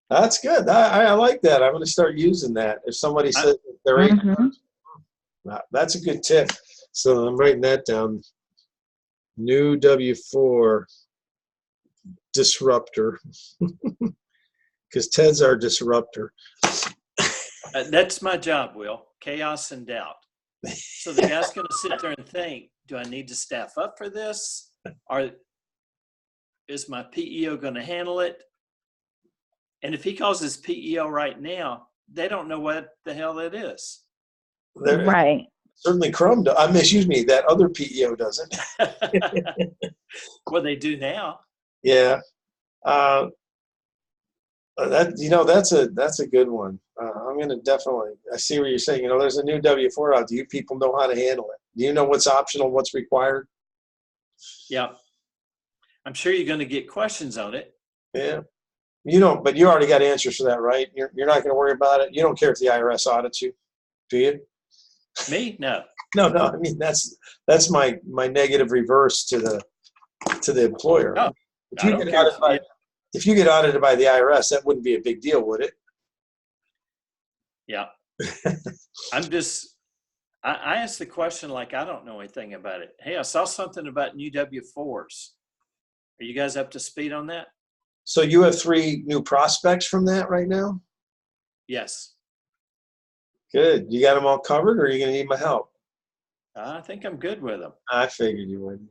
Speaker 1: that's good. I like that. I'm going to start using that. If somebody
Speaker 3: I-
Speaker 1: says that they're
Speaker 6: Mhm.
Speaker 1: that's a good tip. So I'm writing that down. New W4 disruptor, because Ted's our disruptor.
Speaker 3: That's my job, Will. Chaos and doubt. So the guy's going to sit there and think, do I need to staff up for this? Or is my PEO going to handle it? And if he calls his PEO right now, they don't know what the hell that is.
Speaker 6: Right.
Speaker 1: Certainly Chrome does. I mean, excuse me, that other PEO doesn't.
Speaker 3: Well, they do now.
Speaker 1: Yeah. That's a good one. I'm gonna definitely. I see what you're saying. There's a new W4 out. Do you people know how to handle it? Do you know what's optional, what's required?
Speaker 3: Yeah. I'm sure you're going to get questions on it.
Speaker 1: Yeah. But you already got answers for that, right? You're not going to worry about it. You don't care if the IRS audits you, do you?
Speaker 3: Me? No.
Speaker 1: No. I mean, that's my negative reverse to the employer.
Speaker 3: No.
Speaker 1: If
Speaker 3: I
Speaker 1: you
Speaker 3: don't
Speaker 1: get
Speaker 3: care.
Speaker 1: audited by the IRS, that wouldn't be a big deal, would it?
Speaker 3: Yeah. I asked the question like I don't know anything about it. Hey, I saw something about new W4s. Are you guys up to speed on that?
Speaker 1: So you have 3 new prospects from that right now?
Speaker 3: Yes.
Speaker 1: Good. You got them all covered, or are you going to need my help?
Speaker 3: I think I'm good with them.
Speaker 1: I figured you would.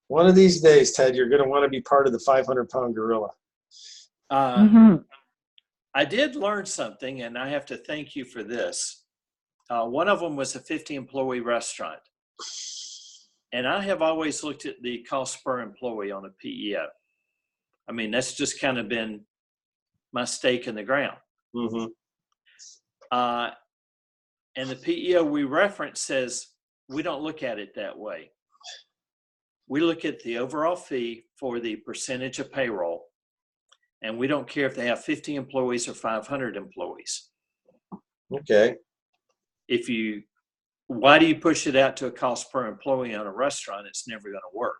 Speaker 1: One of these days, Ted, you're going to want to be part of the 500-pound gorilla.
Speaker 6: Mhm.
Speaker 3: I did learn something, and I have to thank you for this. One of them was a 50-employee restaurant. And I have always looked at the cost per employee on a PEO. I mean, that's just kind of been my stake in the ground.
Speaker 1: Mm-hmm.
Speaker 3: And the PEO we reference says we don't look at it that way. We look at the overall fee for the percentage of payroll, and we don't care if they have 50 employees or 500 employees.
Speaker 1: Okay.
Speaker 3: Why do you push it out to a cost per employee on a restaurant? It's never going to work.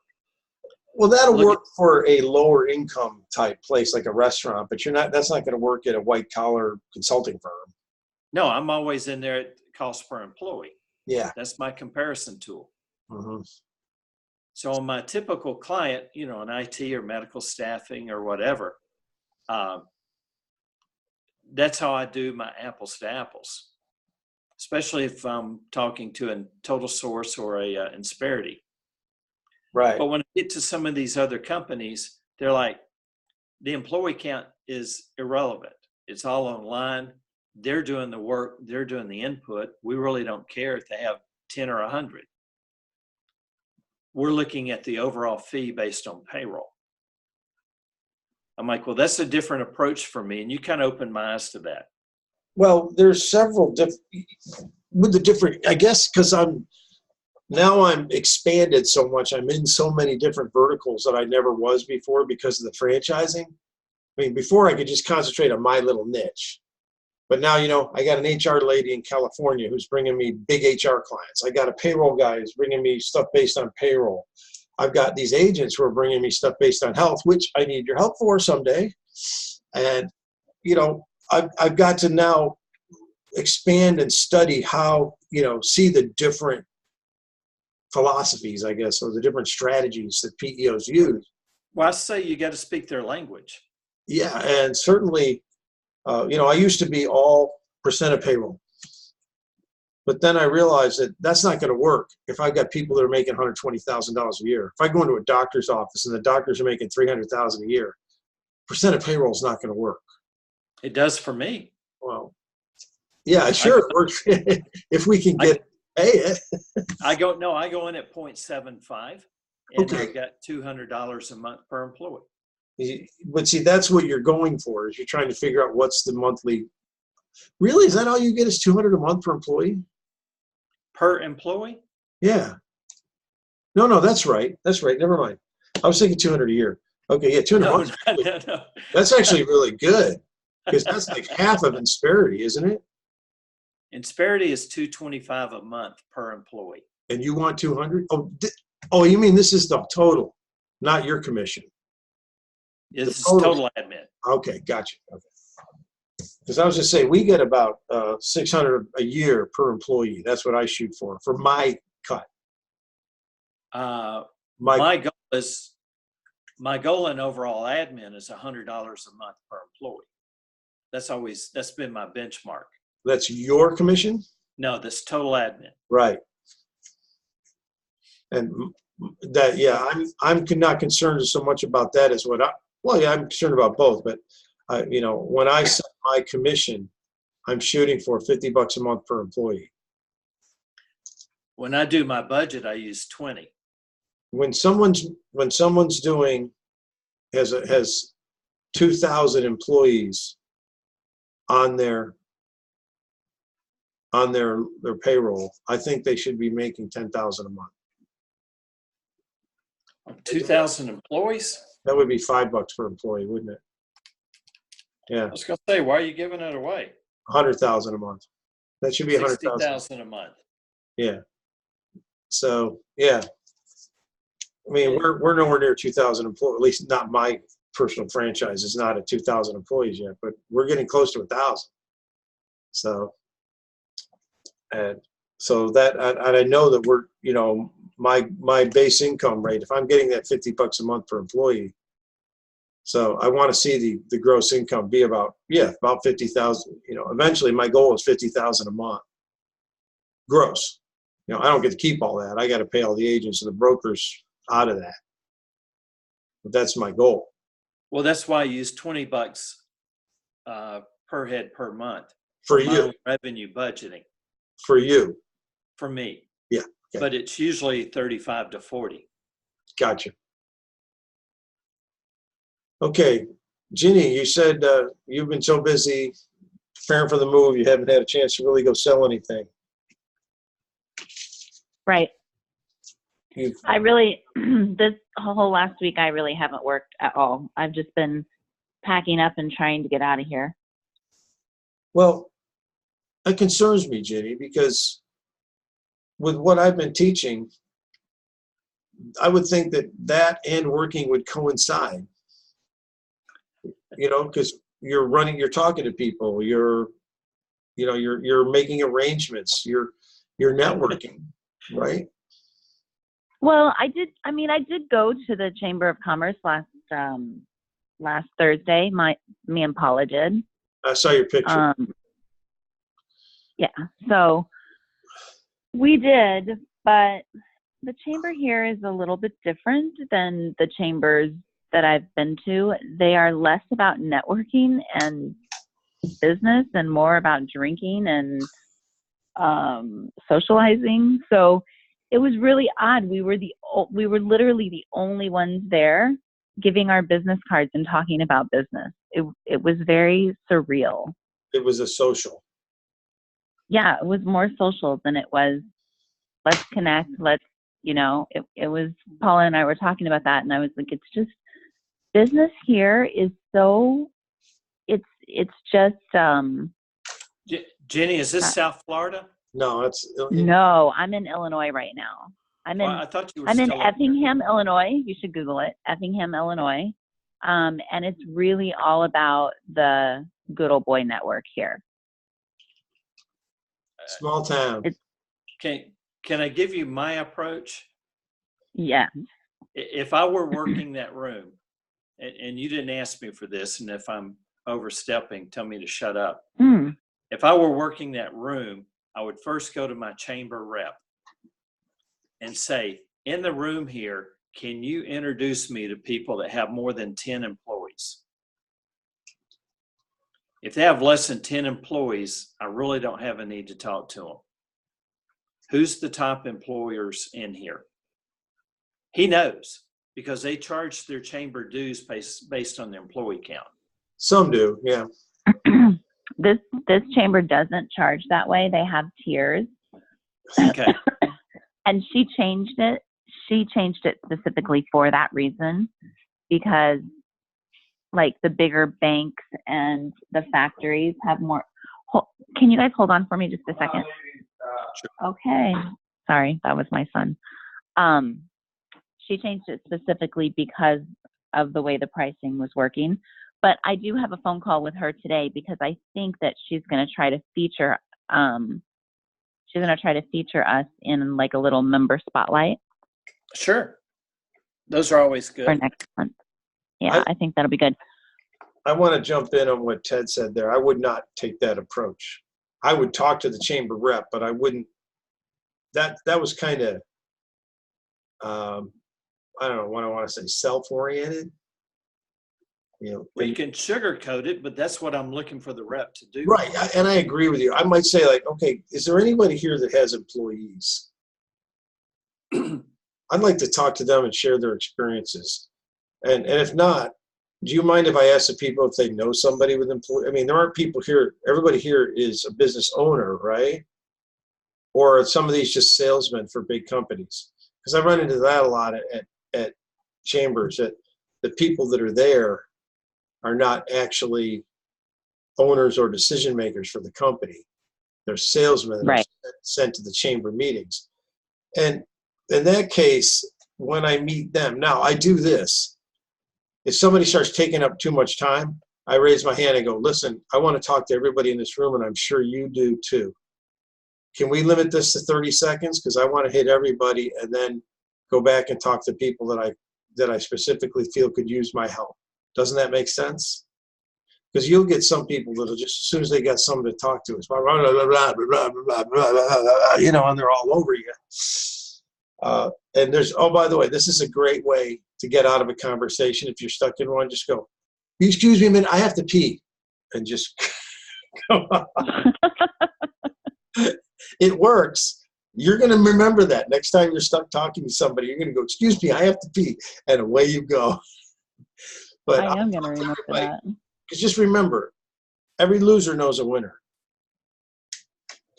Speaker 1: Well, that'll
Speaker 3: Look
Speaker 1: work for a lower income type place like a restaurant, but that's not going to work at a white collar consulting firm.
Speaker 3: No, I'm always in there at cost per employee.
Speaker 1: Yeah.
Speaker 3: That's my comparison tool.
Speaker 1: Hmm.
Speaker 3: So on my typical client, you know, in IT or medical staffing or whatever, that's how I do my apples to apples, especially if I'm talking to a Total Source or a Insperity.
Speaker 1: Right.
Speaker 3: But when I get to some of these other companies, they're like, the employee count is irrelevant. It's all online. They're doing the work. They're doing the input. We really don't care if they have 10 or 100. We're looking at the overall fee based on payroll. I'm like, well, that's a different approach for me. And you kind of opened my eyes to that.
Speaker 1: Well, there's several different, I guess, because I'm expanded so much. I'm in so many different verticals that I never was before because of the franchising. I mean, before I could just concentrate on my little niche. But now, you know, I got an HR lady in California who's bringing me big HR clients. I got a payroll guy who's bringing me stuff based on payroll. I've got these agents who are bringing me stuff based on health, which I need your help for someday. And, you know, I've got to now expand and study how, you know, see the different philosophies, I guess, or the different strategies that PEOs use.
Speaker 3: Well, I say you got to speak their language.
Speaker 1: Yeah, and certainly, you know, I used to be all percent of payroll. But then I realized that that's not going to work if I've got people that are making $120,000 a year. If I go into a doctor's office and the doctors are making $300,000 a year, percent of payroll is not going to work.
Speaker 3: It does for me.
Speaker 1: Well, yeah, sure it works if we can pay it.
Speaker 3: I go in at 0.75 and
Speaker 1: Okay.
Speaker 3: I've got $200 a month per employee.
Speaker 1: But see, that's what you're going for, is you're trying to figure out what's the monthly. Really? Is that all you get is $200 a month per employee?
Speaker 3: Per employee?
Speaker 1: Yeah. No, that's right. That's right. Never mind. I was thinking 200 a year. Okay, yeah, 200 a month.
Speaker 3: No.
Speaker 1: That's actually really good because that's like half of Insperity, isn't it?
Speaker 3: Insperity is $225 a month per employee.
Speaker 1: And you want 200? Oh, you mean this is the total, not your commission?
Speaker 3: It's total admin.
Speaker 1: Okay, gotcha. Okay. Because I was just saying, we get about $600 a year per employee. That's what I shoot for my cut.
Speaker 3: My goal in overall admin is $100 a month per employee. That's been my benchmark.
Speaker 1: That's your commission?
Speaker 3: No, that's total admin.
Speaker 1: Right. And that, yeah, I'm not concerned so much about that as I'm concerned about both, but you know, when I set my commission, I'm shooting for $50 a month per employee.
Speaker 3: When I do my budget, I use 20.
Speaker 1: When someone's doing has 2,000 employees on their payroll, I think they should be making $10,000 a month.
Speaker 3: 2,000 employees?
Speaker 1: That would be $5 per employee, wouldn't it? Yeah.
Speaker 3: I was going to say, why are you giving it away?
Speaker 1: 100,000 a month. That should be 100,000.
Speaker 3: 60,000 a month.
Speaker 1: Yeah. So yeah, I mean we're nowhere near 2,000 employees. At least not my personal franchise is not at 2,000 employees yet, but we're getting close to 1,000. So, and so that I know that we're, you know, my base income rate, if I'm getting that $50 a month per employee, so I want to see the gross income be about 50,000. You know, eventually my goal is 50,000 a month gross. You know, I don't get to keep all that. I got to pay all the agents and the brokers out of that. But that's my goal.
Speaker 3: Well, that's why I use $20 per head per month
Speaker 1: For
Speaker 3: my
Speaker 1: you.
Speaker 3: own revenue budgeting.
Speaker 1: For you.
Speaker 3: For me.
Speaker 1: Yeah. Okay.
Speaker 3: But it's usually 35 to 40.
Speaker 1: Gotcha. Okay, Ginny, you said you've been so busy preparing for the move, you haven't had a chance to really go sell anything.
Speaker 6: Right.
Speaker 1: You've,
Speaker 6: I really, this whole last week, I really haven't worked at all. I've just been packing up and trying to get out of here.
Speaker 1: well, it concerns me, Ginny, because with what I've been teaching, I would think that and working would coincide, because you're talking to people, you're making arrangements, you're networking, right?
Speaker 6: Well, I did go to the Chamber of Commerce last Thursday. Me and Paula did.
Speaker 1: I saw your picture.
Speaker 6: Yeah, so we did, but the chamber here is a little bit different than the chambers that I've been to. They are less about networking and business and more about drinking and socializing. So it was really odd. We were literally the only ones there giving our business cards and talking about business. It was very surreal.
Speaker 1: It was a social.
Speaker 6: Yeah, it was more social than it was let's connect, it was Paula and I were talking about that, and I was like, it's just business here is so it's just
Speaker 3: Jenny, is this South Florida?
Speaker 1: No,
Speaker 6: no, I'm in Illinois right now.
Speaker 3: I thought you were
Speaker 6: I'm in
Speaker 3: still
Speaker 6: Effingham, Illinois. You should Google it, Effingham, Illinois. And it's really all about the good old boy network here.
Speaker 1: small town.
Speaker 3: Can I give you my approach?
Speaker 6: Yeah.
Speaker 3: If I were working that room, and you didn't ask me for this, and if I'm overstepping, tell me to shut up. If I were working that room, I would first go to my chamber rep and say, in the room here, can you introduce me to people that have more than 10 employees? If they have less than 10 employees, I really don't have a need to talk to them. Who's the top employers in here? He knows, because they charge their chamber dues based on the employee count.
Speaker 1: Some do, yeah.
Speaker 6: This chamber doesn't charge that way. They have tiers.
Speaker 3: Okay.
Speaker 6: And she changed it. She changed it specifically for that reason, because like the bigger banks and the factories have more. Can you guys hold on for me just a second?
Speaker 3: Sure.
Speaker 6: Okay. Sorry, that was my son. She changed it specifically because of the way the pricing was working. But I do have a phone call with her today, because I think that she's going to try to feature. She's going to try to feature us in like a little member spotlight.
Speaker 3: Sure. Those are always good.
Speaker 6: For next month. Yeah, I think that'll be good.
Speaker 1: I want to jump in on what Ted said there. I would not take that approach. I would talk to the chamber rep, but I wouldn't. That was kind of, I don't know what I want to say, self-oriented.
Speaker 3: Well, you can sugarcoat it, but that's what I'm looking for the rep to do.
Speaker 1: Right, and I agree with you. I might say like, okay, is there anybody here that has employees? I'd like to talk to them and share their experiences. And if not, do you mind if I ask the people if they know somebody with employees? I mean, there aren't people here. Everybody here is a business owner, right? Or are some of these just salesmen for big companies? Because I run into that a lot at chambers, that the people that are there are not actually owners or decision makers for the company. They're salesmen that
Speaker 6: Right.
Speaker 1: are sent to the chamber meetings. And in that case, when I meet them, now I do this. If somebody starts taking up too much time, I raise my hand and go, listen, I want to talk to everybody in this room, and I'm sure you do too. Can we limit this to 30 seconds? Because I want to hit everybody and then go back and talk to people that I specifically feel could use my help. Doesn't that make sense? Because you'll get some people that'll just, as soon as they got someone to talk to, it's blah, blah, blah, blah, blah, blah, blah, blah, blah, and they're all over you. And there's, oh, by the way, this is a great way to get out of a conversation. If you're stuck in one, just go, excuse me a minute, I have to pee. And just go on. It works. You're going to remember that. Next time you're stuck talking to somebody, you're going to go, excuse me, I have to pee. And away you go. But
Speaker 6: I am going to remember that.
Speaker 1: Because just remember, every loser knows a winner.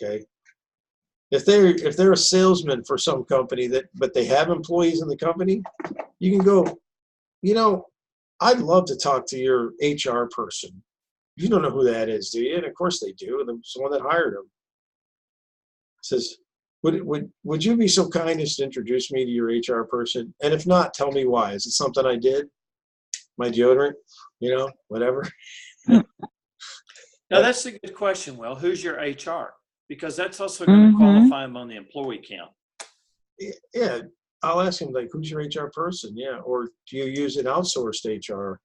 Speaker 1: Okay? If they're a salesman for some company but they have employees in the company, you can go, I'd love to talk to your HR person. You don't know who that is, do you? And of course they do. And someone that hired them says, Would you be so kind as to introduce me to your HR person? And if not, tell me why. Is it something I did? My deodorant? Whatever.
Speaker 3: Now, that's a good question, Will. Who's your HR? Because that's also going to qualify them on the employee count.
Speaker 1: Yeah, I'll ask him, like, who's your HR person? Yeah, or do you use an outsourced HR?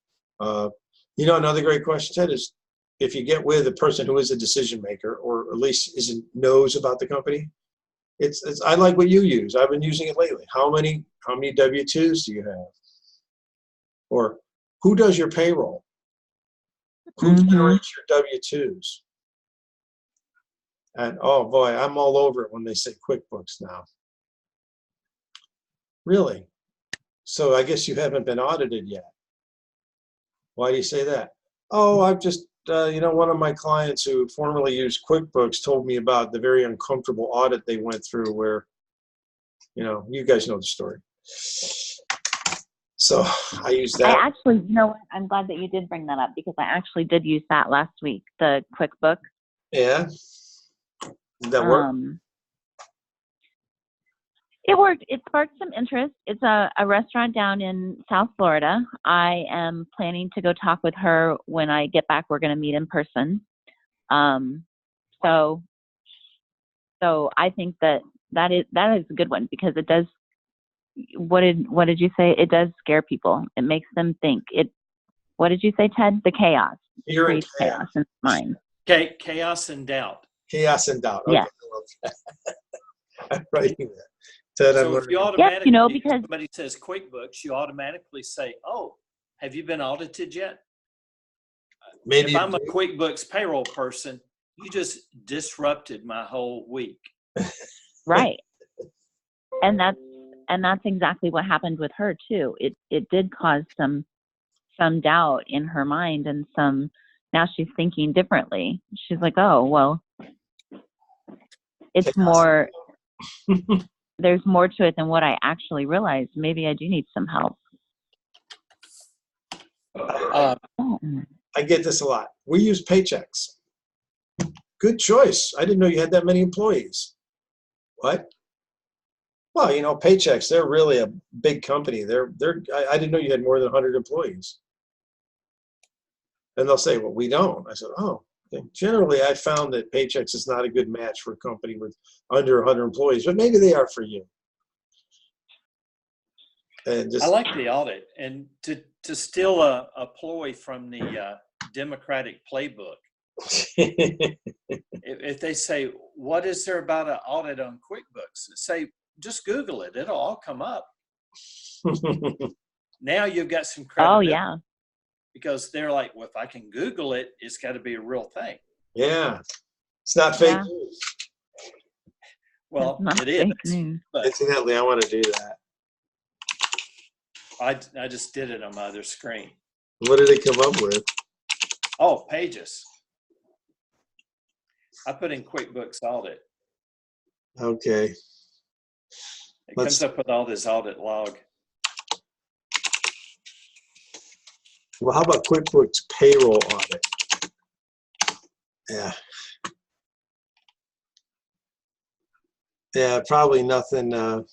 Speaker 1: Another great question, Ted, is if you get with a person who is a decision maker, or at least knows about the company, it's I like what you use. I've been using it lately. How many W-2s do you have? Or who does your payroll? Who generates your W-2s? And oh boy, I'm all over it when they say QuickBooks now. Really? So I guess you haven't been audited yet. Why do you say that? Oh, I've just, one of my clients who formerly used QuickBooks told me about the very uncomfortable audit they went through where, you guys know the story. So I use that.
Speaker 6: I actually, what? I'm glad that you did bring that up because I actually did use that last week, the QuickBooks.
Speaker 1: Yeah. Did that work?
Speaker 6: It worked. It sparked some interest. It's a restaurant down in South Florida. I am planning to go talk with her when I get back. We're going to meet in person. So I think that is a good one because it does. What did you say? It does scare people. It makes them think. What did you say, Ted? The chaos.
Speaker 1: Fear and
Speaker 6: chaos in mind.
Speaker 3: Okay, chaos and doubt.
Speaker 1: Chaos and doubt. Okay.
Speaker 6: Yeah.
Speaker 1: I'm writing that. Ted,
Speaker 3: So if you automatically,
Speaker 6: because
Speaker 3: somebody says QuickBooks, you automatically say, "Oh, have you been audited yet?"
Speaker 1: Maybe
Speaker 3: if I'm a QuickBooks payroll person, you just disrupted my whole week.
Speaker 6: Right. And that's exactly what happened with her too. It did cause some doubt in her mind and now she's thinking differently. She's like, oh, well, it's more, there's more to it than what I actually realized. Maybe I do need some help.
Speaker 1: I get this a lot. We use paychecks. Good choice. I didn't know you had that many employees. What? Well, Paychecks, they're really a big company. I didn't know you had more than 100 employees. And they'll say, well, we don't. I said, oh, okay. Generally, I found that Paychecks is not a good match for a company with under 100 employees, but maybe they are for you. And
Speaker 3: I like the audit. And to steal a ploy from the Democratic playbook, if they say, what is there about an audit on QuickBooks? Say, just Google it. It'll all come up. Now you've got some credibility.
Speaker 6: Oh, yeah.
Speaker 3: Because they're like, well, if I can Google it, it's got to be a real thing.
Speaker 1: Yeah. It's not fake news.
Speaker 3: Well, it is. But
Speaker 1: incidentally, I want to do that.
Speaker 3: I just did it on my other screen.
Speaker 1: What did it come up with?
Speaker 3: Oh, pages. I put in QuickBooks audit.
Speaker 1: Okay.
Speaker 3: It comes up with all this audit log.
Speaker 1: Well, how about QuickBooks payroll audit? Yeah. Yeah, probably nothing. How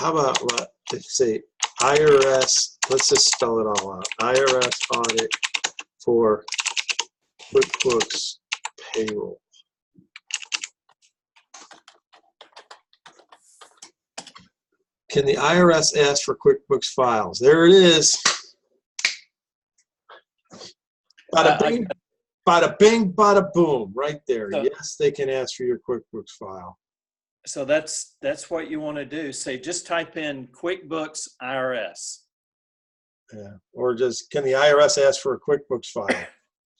Speaker 1: about let's say IRS, let's just spell it all out. IRS audit for QuickBooks payroll. Can the IRS ask for QuickBooks files? There it is. Bada bing, bada bing, bada boom, right there.
Speaker 3: So,
Speaker 1: yes, they can ask for your QuickBooks file.
Speaker 3: So that's what you want to do. Say, just type in QuickBooks IRS.
Speaker 1: Yeah, or just, can the IRS ask for a QuickBooks file?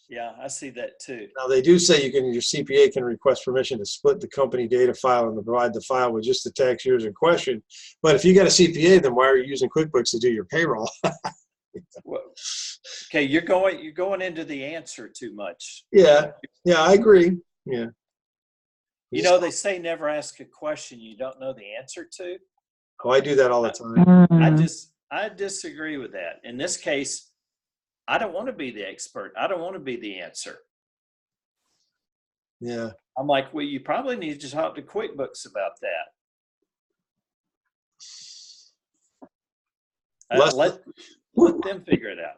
Speaker 3: Yeah, I see that too.
Speaker 1: Now they do say your CPA can request permission to split the company data file and to provide the file with just the tax years in question. But if you got a CPA, then why are you using QuickBooks to do your payroll?
Speaker 3: Well, okay, you're going into the answer too much.
Speaker 1: Yeah, I agree. Yeah.
Speaker 3: They say never ask a question you don't know the answer to.
Speaker 1: Oh, I do that all the time.
Speaker 3: I disagree with that. In this case, I don't want to be the expert. I don't want to be the answer.
Speaker 1: Yeah.
Speaker 3: I'm like, well, you probably need to talk to QuickBooks about that.
Speaker 1: Less,
Speaker 3: Let them figure it out.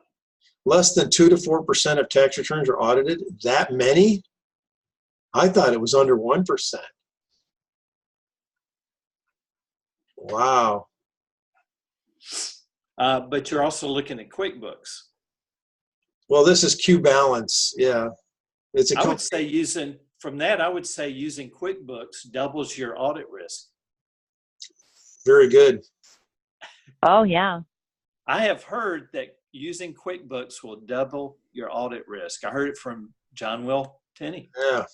Speaker 1: less than 2 to 4% of tax returns are audited. That many? I thought it was under 1%. Wow.
Speaker 3: But you're also looking at QuickBooks.
Speaker 1: Well, this is Q Balance. Yeah. It's a
Speaker 3: I would
Speaker 1: company.
Speaker 3: say using QuickBooks doubles your audit risk.
Speaker 1: Very good.
Speaker 6: Oh, yeah.
Speaker 3: I have heard that using QuickBooks will double your audit risk. I heard it from John Will Tenney.
Speaker 1: Yeah.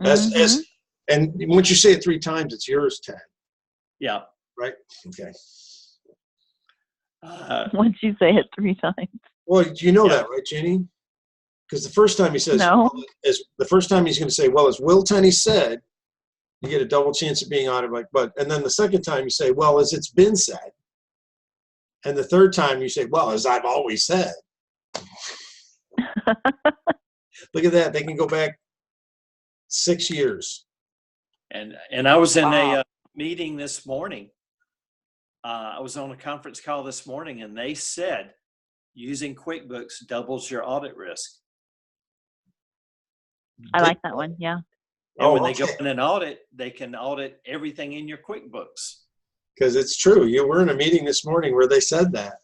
Speaker 6: Mhm.
Speaker 1: And once you say it 3 times, it's yours, Ted.
Speaker 3: Yeah.
Speaker 1: Right? Okay.
Speaker 6: Once you say it 3 times.
Speaker 1: Well, you know
Speaker 3: Yeah.
Speaker 1: that, right, Jenny? Because the first time he says,
Speaker 6: No.
Speaker 1: the first time he's going to say, well, as Will Tenney said, you get a double chance of being audited. And then the second time you say, well, as it's been said. And the third time you say, well, as I've always said. Look at that. They can go back 6 years.
Speaker 3: And I was in
Speaker 6: Wow.
Speaker 3: a meeting this morning. I was on a conference call this morning, and they said using QuickBooks doubles your audit risk.
Speaker 6: I like that one. Yeah.
Speaker 3: And
Speaker 1: Oh,
Speaker 3: when they go
Speaker 1: okay.
Speaker 3: in and audit, they can audit everything in your QuickBooks.
Speaker 1: Because it's true. You were in a meeting this morning where they said that.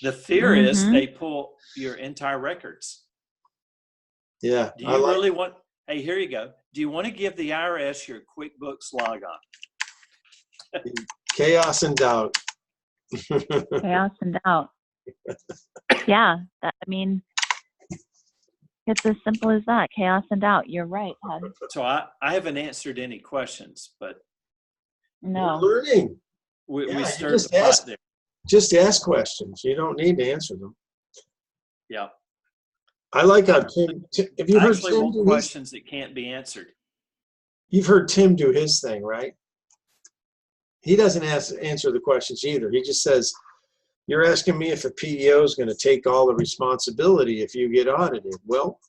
Speaker 3: The fear is
Speaker 6: Mhm.
Speaker 3: they pull your entire records.
Speaker 1: Yeah.
Speaker 3: Do you really want, hey, here you go. Do you want to give the IRS your QuickBooks logon?
Speaker 1: Chaos and doubt.
Speaker 6: Chaos and doubt. Yeah. I mean, it's as simple as that. Chaos and doubt. You're right, Ted.
Speaker 3: So I haven't answered any questions, but
Speaker 1: We're
Speaker 6: No.
Speaker 1: learning.
Speaker 3: we
Speaker 1: Yeah, you
Speaker 3: stirred
Speaker 1: just
Speaker 3: the pot
Speaker 1: ask.
Speaker 3: there.
Speaker 1: Just ask questions. You don't need to answer them.
Speaker 3: Yeah.
Speaker 1: I like how Tim, have you
Speaker 3: I
Speaker 1: heard
Speaker 3: actually
Speaker 1: Tim
Speaker 3: want
Speaker 1: do his,
Speaker 3: questions that can't be answered.
Speaker 1: you've heard Tim do his thing, right? He doesn't answer the questions either. He just says, you're asking me if a PEO is going to take all the responsibility if you get audited. Well,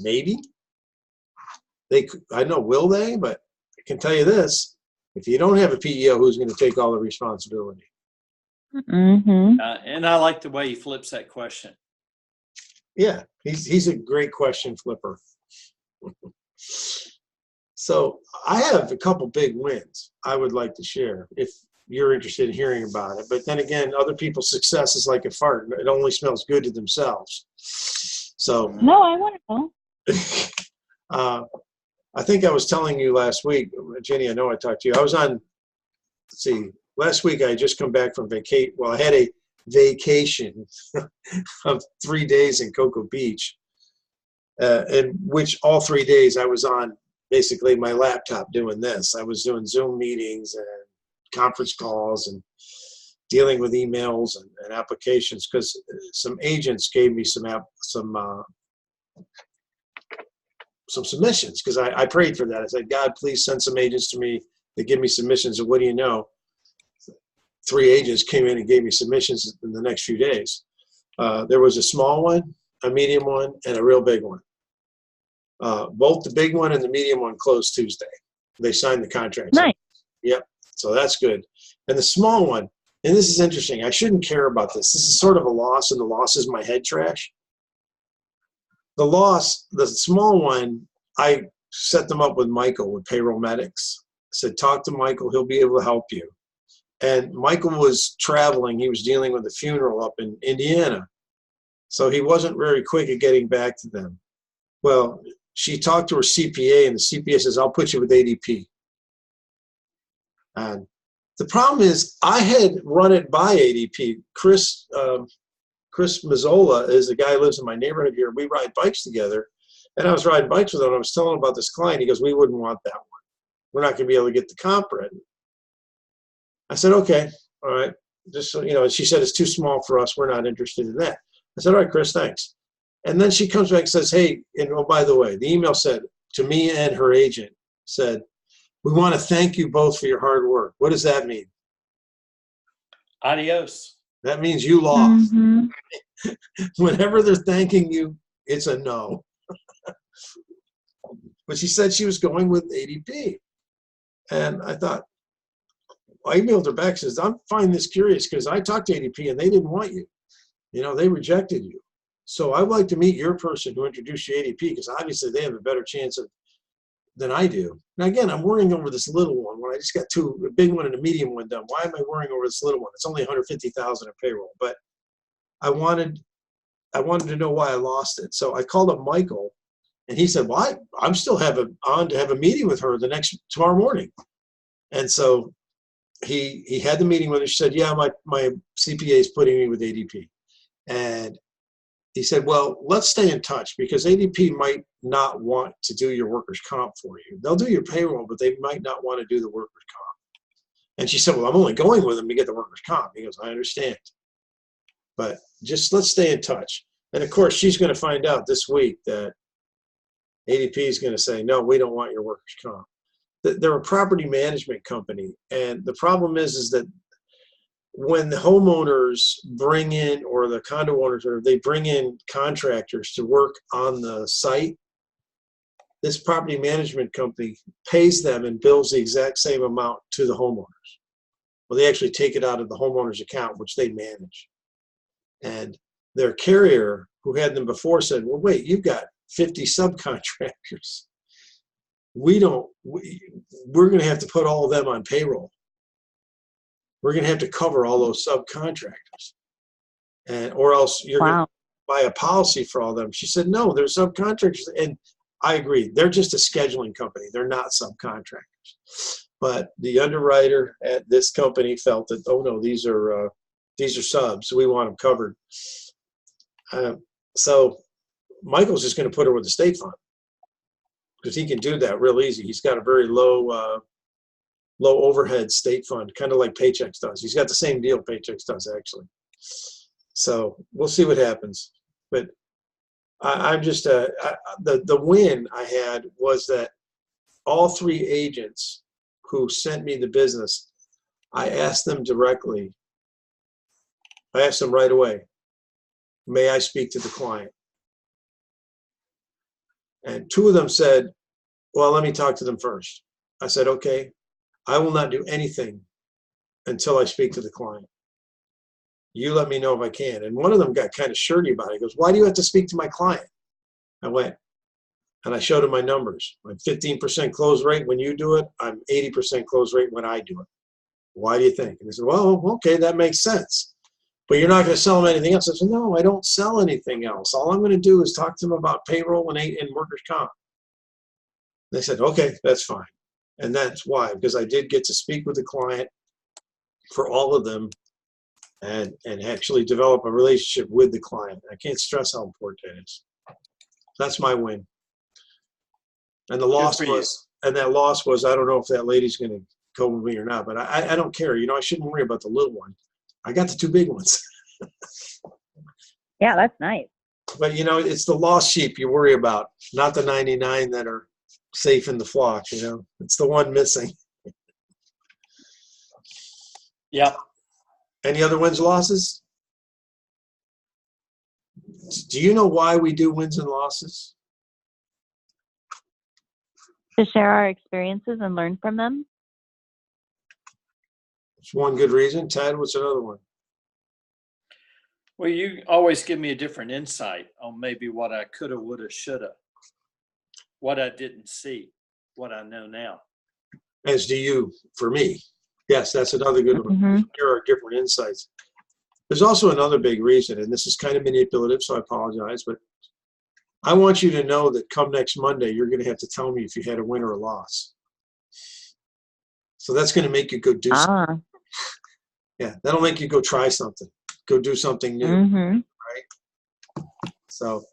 Speaker 1: maybe. I know, will they? But I can tell you this, if you don't have a PEO, who's going to take all the responsibility?
Speaker 6: Mm-hmm.
Speaker 3: And I like the way he flips that question.
Speaker 1: Yeah, he's a great question flipper. So I have a couple big wins I would like to share if you're interested in hearing about it. But then again, other people's success is like a fart. It only smells good to themselves. So
Speaker 6: No, I want to know.
Speaker 1: I think I was telling you last week, Jenny, I know I talked to you. I was on, let's see, last week I had just come back from vacation. Well, I had a vacation of 3 days in Cocoa Beach, in which all 3 days I was on basically my laptop doing this. I was doing Zoom meetings and conference calls and dealing with emails and applications because some agents gave me some submissions because I prayed for that. I said, God, please send some agents to me that give me submissions. And what do you know? 3 agents came in and gave me submissions in the next few days. There was a small one, a medium one, and a real big one. Both the big one and the medium one closed Tuesday. They signed the contracts.
Speaker 6: Nice.
Speaker 1: Yep. So that's good. And the small one, and this is interesting. I shouldn't care about this. This is sort of a loss, and the loss is my head trash. The small one, I set them up with Michael with Payroll Medics. I said, talk to Michael. He'll be able to help you. And Michael was traveling. He was dealing with a funeral up in Indiana. So he wasn't very quick at getting back to them. Well, she talked to her CPA, and the CPA says, I'll put you with ADP. And the problem is I had run it by ADP. Chris Mazzola is the guy who lives in my neighborhood here. We ride bikes together. And I was riding bikes with him. And I was telling him about this client. He goes, we wouldn't want that one. We're not going to be able to get the comp written. I said, okay, all right. Just so, she said, it's too small for us. We're not interested in that. I said, all right, Chris, thanks. And then she comes back and says, hey, and oh, by the way, the email said to me and her agent said, we want to thank you both for your hard work. What does that mean?
Speaker 3: Adios.
Speaker 1: That means you lost.
Speaker 6: Mm-hmm.
Speaker 1: Whenever they're thanking you, it's a no. but she said she was going with ADP. And I thought, I emailed her back, says, I'm finding this curious because I talked to ADP and they didn't want you. You know, they rejected you. So I'd like to meet your person who introduced you to ADP because obviously they have a better chance than I do. Now, again, I'm worrying over this little one when I just got a big one and a medium one done. Why am I worrying over this little one? It's only $150,000 in payroll, but I wanted to know why I lost it. So I called up Michael and he said, well, I'm still on to have a meeting with her tomorrow morning. And so he had the meeting with her. She said, yeah, my CPA is putting me with ADP. And he said, well, let's stay in touch because ADP might not want to do your workers' comp for you. They'll do your payroll, but they might not want to do the workers' comp. And she said, well, I'm only going with them to get the workers' comp. He goes, I understand. But just let's stay in touch. And of course, she's going to find out this week that ADP is going to say, no, we don't want your workers' comp. They're a property management company. And the problem is that when the homeowners bring in, or the condo owners, or they bring in contractors to work on the site, this property management company pays them and bills the exact same amount to the homeowners. Well, they actually take it out of the homeowner's account, which they manage. And their carrier, who had them before, said, well, wait, you've got 50 subcontractors. We're going to have to put all of them on payroll. We're going to have to cover all those subcontractors, or else you're going to buy a policy for all of them. She said, no, they're subcontractors. And I agree. They're just a scheduling company. They're not subcontractors. But the underwriter at this company felt that, oh, no, these are subs. So we want them covered. So Michael's just going to put her with the state fund because he can do that real easy. He's got a very low overhead state fund, kind of like Paychex does. He's got the same deal Paychex does, actually. So we'll see what happens. But I'm just the win I had was that all 3 agents who sent me the business, I asked them directly. I asked them right away, may I speak to the client? And 2 of them said, well, let me talk to them first. I said, okay, I will not do anything until I speak to the client. You let me know if I can. And one of them got kind of shirty about it. He goes, why do you have to speak to my client? I went, and I showed him my numbers. I'm 15% close rate when you do it. I'm 80% close rate when I do it. Why do you think? And he said, well, okay, that makes sense. But you're not going to sell them anything else. I said, no, I don't sell anything else. All I'm going to do is talk to them about payroll and workers' comp. They said, okay, that's fine. And that's why, because I did get to speak with the client for all of them and actually develop a relationship with the client. I can't stress how important that is. That's my win. And the loss was, I don't know if that lady's going to go with me or not, but I don't care. You know, I shouldn't worry about the little one. I got the 2 big ones.
Speaker 6: Yeah, that's nice.
Speaker 1: But, you know, it's the lost sheep you worry about, not the 99 that are safe in the flock, you know. It's the one missing.
Speaker 3: Yep.
Speaker 1: Any other wins, losses? Do you know why we do wins and losses?
Speaker 6: To share our experiences and learn from them.
Speaker 1: It's one good reason. Ted, what's another one?
Speaker 3: Well, you always give me a different insight on maybe what I coulda, woulda, shoulda, what I didn't see, what I know now.
Speaker 1: As do you, for me. Yes, that's another good one.
Speaker 6: Mm-hmm.
Speaker 1: Here are different insights. There's also another big reason, and this is kind of manipulative, so I apologize, but I want you to know that come next Monday, you're going to have to tell me if you had a win or a loss. So that's going to make you go do something. Yeah, that'll make you go try something, go do something new, right? So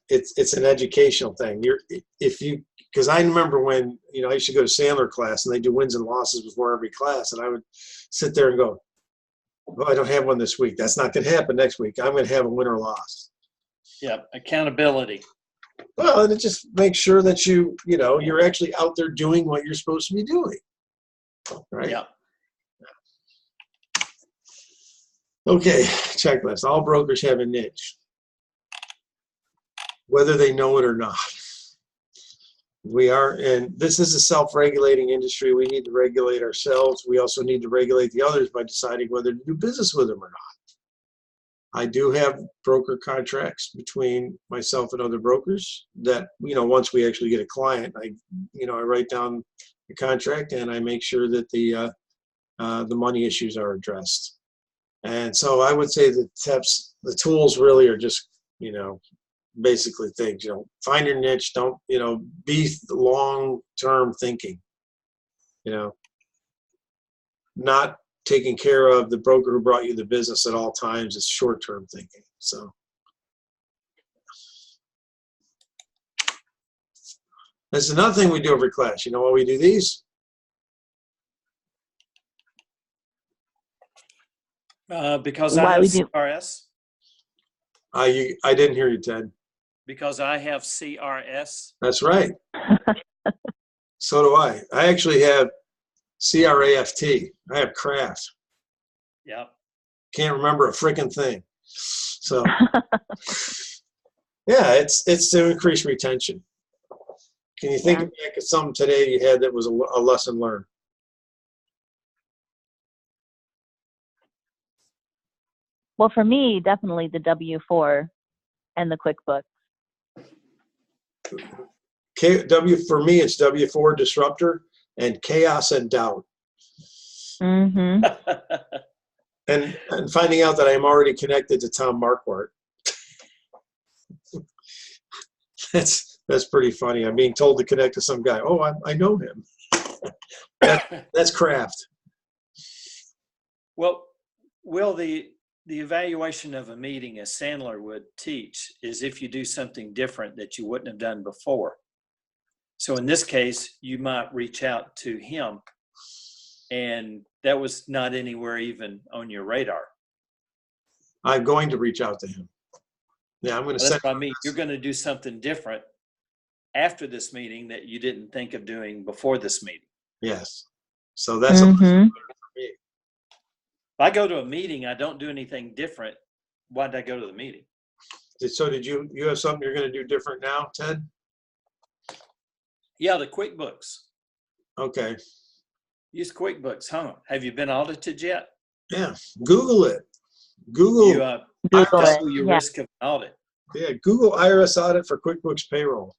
Speaker 1: it's an educational thing. Because I remember when, you know, I used to go to Sandler class and they do wins and losses before every class, and I would sit there and go, well, I don't have one this week. That's not going to happen next week. I'm going to have a win or loss.
Speaker 3: Yeah, accountability.
Speaker 1: Well, and it just makes sure that you're actually out there doing what you're supposed to be doing. Right?
Speaker 3: Yeah.
Speaker 1: Okay, checklist. All brokers have a niche, whether they know it or not. We are, and this is a self-regulating industry. We need to regulate ourselves. We also need to regulate the others by deciding whether to do business with them or not. I do have broker contracts between myself and other brokers that, once we actually get a client, I write down the contract and I make sure that the money issues are addressed. And so I would say the tools really are just, basically things, find your niche, don't, be long-term thinking, not taking care of the broker who brought you the business at all times is short-term thinking. So that's another thing we do every class. You know why we do these?
Speaker 3: Because
Speaker 6: Why
Speaker 3: I have
Speaker 6: we do-
Speaker 3: CRS.
Speaker 1: I didn't hear you, Ted.
Speaker 3: Because I have CRS.
Speaker 1: That's right. So do I. I actually have CRAFT. I have craft.
Speaker 3: Yep.
Speaker 1: Can't remember a freaking thing. So yeah, it's to increase retention. Can you think back of something today you had that was a lesson learned?
Speaker 6: Well, for me, definitely the W-4 and the QuickBooks.
Speaker 1: For me, it's W4 disruptor and chaos and doubt.
Speaker 6: Mm-hmm.
Speaker 1: And finding out that I am already connected to Tom Marquardt. That's pretty funny. I'm being told to connect to some guy. Oh, I know him. That's craft.
Speaker 3: Well, Will, the evaluation of a meeting, as Sandler would teach, is if you do something different that you wouldn't have done before. So in this case, you might reach out to him, and that was not anywhere even on your radar.
Speaker 1: I'm going to reach out to him. Yeah, I'm going to
Speaker 3: That's
Speaker 1: send.
Speaker 3: what I mean. You're going to do something different after this meeting that you didn't think of doing before this meeting.
Speaker 1: Yes. So that's a lesson learned for me.
Speaker 3: If I go to a meeting, I don't do anything different. Why did I go to the meeting?
Speaker 1: So did you have something you're going to do different now, Ted?
Speaker 3: Yeah, the QuickBooks.
Speaker 1: Okay.
Speaker 3: Use QuickBooks, huh? Have you been audited yet?
Speaker 1: Yeah. Google it. Google.
Speaker 3: You
Speaker 6: Google it.
Speaker 3: double your
Speaker 6: Yeah.
Speaker 3: risk of an audit.
Speaker 1: Yeah. Google IRS audit for QuickBooks payroll.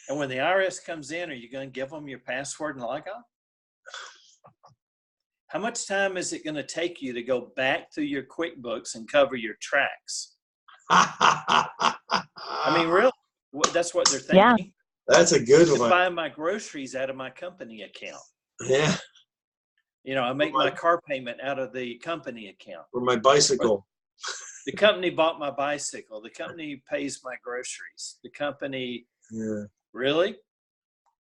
Speaker 3: And when the IRS comes in, are you going to give them your password and logon? How much time is it going to take you to go back through your QuickBooks and cover your tracks? I mean, really, that's what they're thinking.
Speaker 6: Yeah.
Speaker 1: That's a good
Speaker 3: I
Speaker 1: one.
Speaker 3: buy my groceries out of my company account.
Speaker 1: Yeah.
Speaker 3: I make my car payment out of the company account.
Speaker 1: Or my bicycle.
Speaker 3: The company bought my bicycle. The company pays my groceries. The company,
Speaker 1: Yeah.
Speaker 3: really?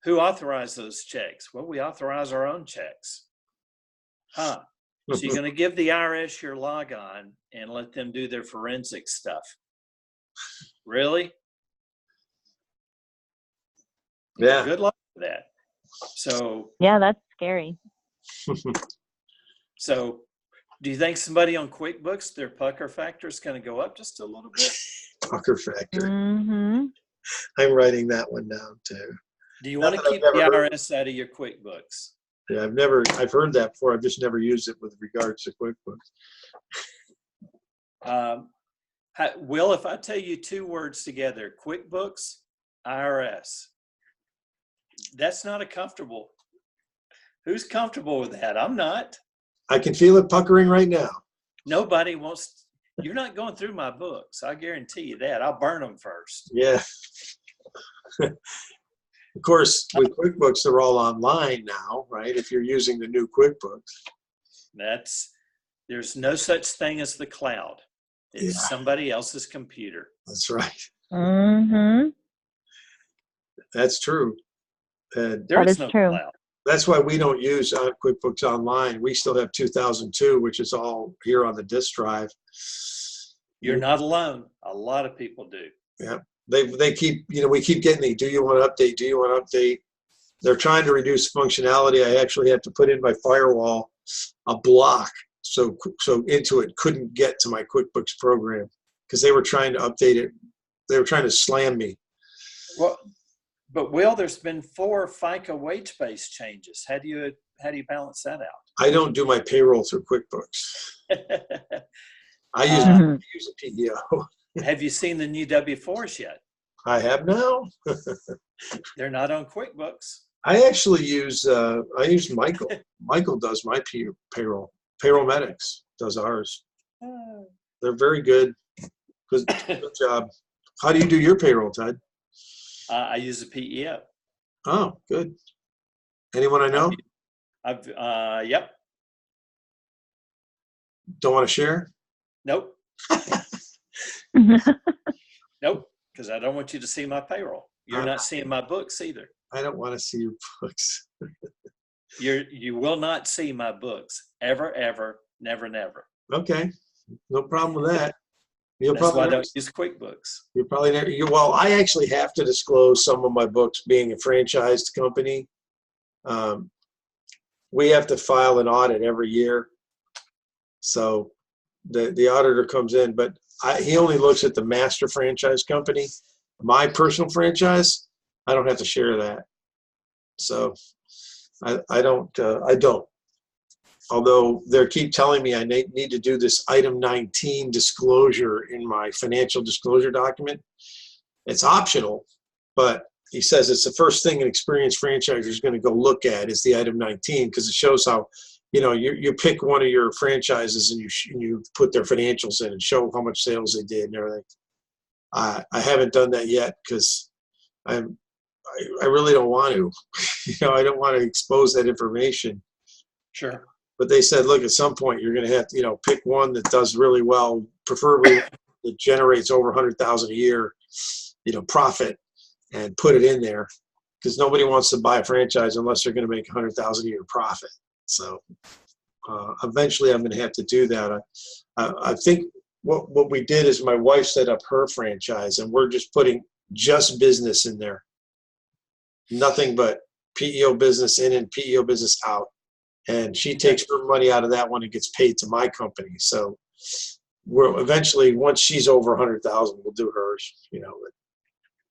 Speaker 3: Who authorized those checks? Well, we authorize our own checks. Huh. So you're going to give the IRS your logon and let them do their forensic stuff. Really?
Speaker 1: Yeah.
Speaker 3: Good luck with that. So,
Speaker 6: Yeah, that's scary.
Speaker 3: so do you think somebody on QuickBooks, their pucker factor is going to go up just a little bit?
Speaker 1: Pucker factor.
Speaker 6: Mm-hmm.
Speaker 1: I'm writing that one down too.
Speaker 3: Do you
Speaker 1: Not
Speaker 3: want to
Speaker 1: that I've
Speaker 3: keep the
Speaker 1: never heard.
Speaker 3: IRS out of your QuickBooks?
Speaker 1: Yeah, I've heard that before. I've just never used it with regards to QuickBooks.
Speaker 3: Will, if I tell you two words together, QuickBooks, IRS, that's not a comfortable. Who's comfortable with that? I'm not.
Speaker 1: I can feel it puckering right now.
Speaker 3: Nobody wants, you're not going through my books. I guarantee you that. I'll burn them first.
Speaker 1: Yeah. Of course, with QuickBooks, they're all online now, right? If you're using the new QuickBooks.
Speaker 3: There's no such thing as the cloud. It's somebody else's computer.
Speaker 1: That's right.
Speaker 6: Mm-hmm.
Speaker 1: That's true.
Speaker 3: There
Speaker 6: That
Speaker 3: is
Speaker 6: is
Speaker 3: no
Speaker 6: true.
Speaker 3: cloud.
Speaker 1: That's why we don't use QuickBooks Online. We still have 2002, which is all here on the disk drive.
Speaker 3: You're not alone. A lot of people do.
Speaker 1: Yeah. They keep, we keep getting the, do you want to update? Do you want to update? They're trying to reduce functionality. I actually have to put in my firewall a block so Intuit couldn't get to my QuickBooks program because they were trying to update it. They were trying to slam me.
Speaker 3: Well, But Will, there's been 4 FICA wage-based changes. How do you balance that
Speaker 1: I don't do my payroll through QuickBooks.
Speaker 3: out?
Speaker 1: I use,
Speaker 3: Uh,
Speaker 1: use a PEO.
Speaker 3: Have you seen the new W-4s yet?
Speaker 1: I have now.
Speaker 3: They're not on QuickBooks.
Speaker 1: I actually use Michael. Michael does my payroll. Payroll Medics does ours. They're very good. Good job. How do you do your payroll, Ted?
Speaker 3: I use a PEO.
Speaker 1: Oh, good. Anyone I know?
Speaker 3: Yep.
Speaker 1: Don't want to share?
Speaker 3: Nope. Nope. Because I don't want you to see my payroll. You're not seeing my books either.
Speaker 1: I don't want to see your books.
Speaker 3: You will not see my books ever, ever, never, never.
Speaker 1: Okay, no problem with that.
Speaker 3: That's why I don't use QuickBooks.
Speaker 1: You'll probably never. Well, I actually have to disclose some of my books, being a franchised company. We have to file an audit every year, so the auditor comes in, but he only looks at the master franchise company. My personal franchise, I don't have to share that. So I don't. Although they keep telling me I need to do this item 19 disclosure in my financial disclosure document. It's optional, but he says it's the first thing an experienced franchiser is going to go look at is the item 19, because it shows how, you pick one of your franchises and you put their financials in and show how much sales they did and everything. I haven't done that yet because I really don't want to. I don't want to expose that information.
Speaker 3: Sure.
Speaker 1: But they said, look, at some point you're going to have to, pick one that does really well, preferably that generates over 100,000 a year, profit, and put it in there, because nobody wants to buy a franchise unless they're going to make 100,000 a year profit. So eventually I'm going to have to do that. I think what we did is my wife set up her franchise, and we're just putting just business in there, nothing but PEO business in and PEO business out. And she takes her money out of that one and gets paid to my company. So we're eventually, once she's over 100,000, we'll do hers.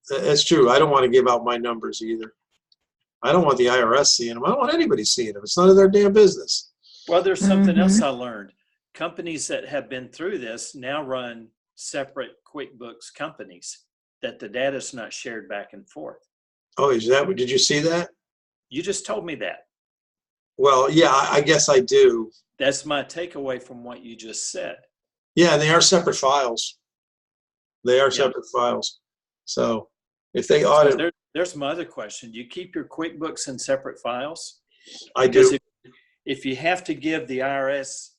Speaker 1: That's true. I don't want to give out my numbers either. I don't want the IRS seeing them. I don't want anybody seeing them. It's none of their damn business.
Speaker 3: Well, there's something else I learned. Companies that have been through this now run separate QuickBooks companies that the data's not shared back and forth.
Speaker 1: Oh, is that what? Did you see that?
Speaker 3: You just told me that.
Speaker 1: Well, yeah, I guess I do.
Speaker 3: That's my takeaway from what you just said.
Speaker 1: Yeah, and they are separate files. They are separate files. So if they audit,
Speaker 3: So there's my other question. Do you keep your QuickBooks in separate files?
Speaker 1: I do.
Speaker 3: If you have to give the IRS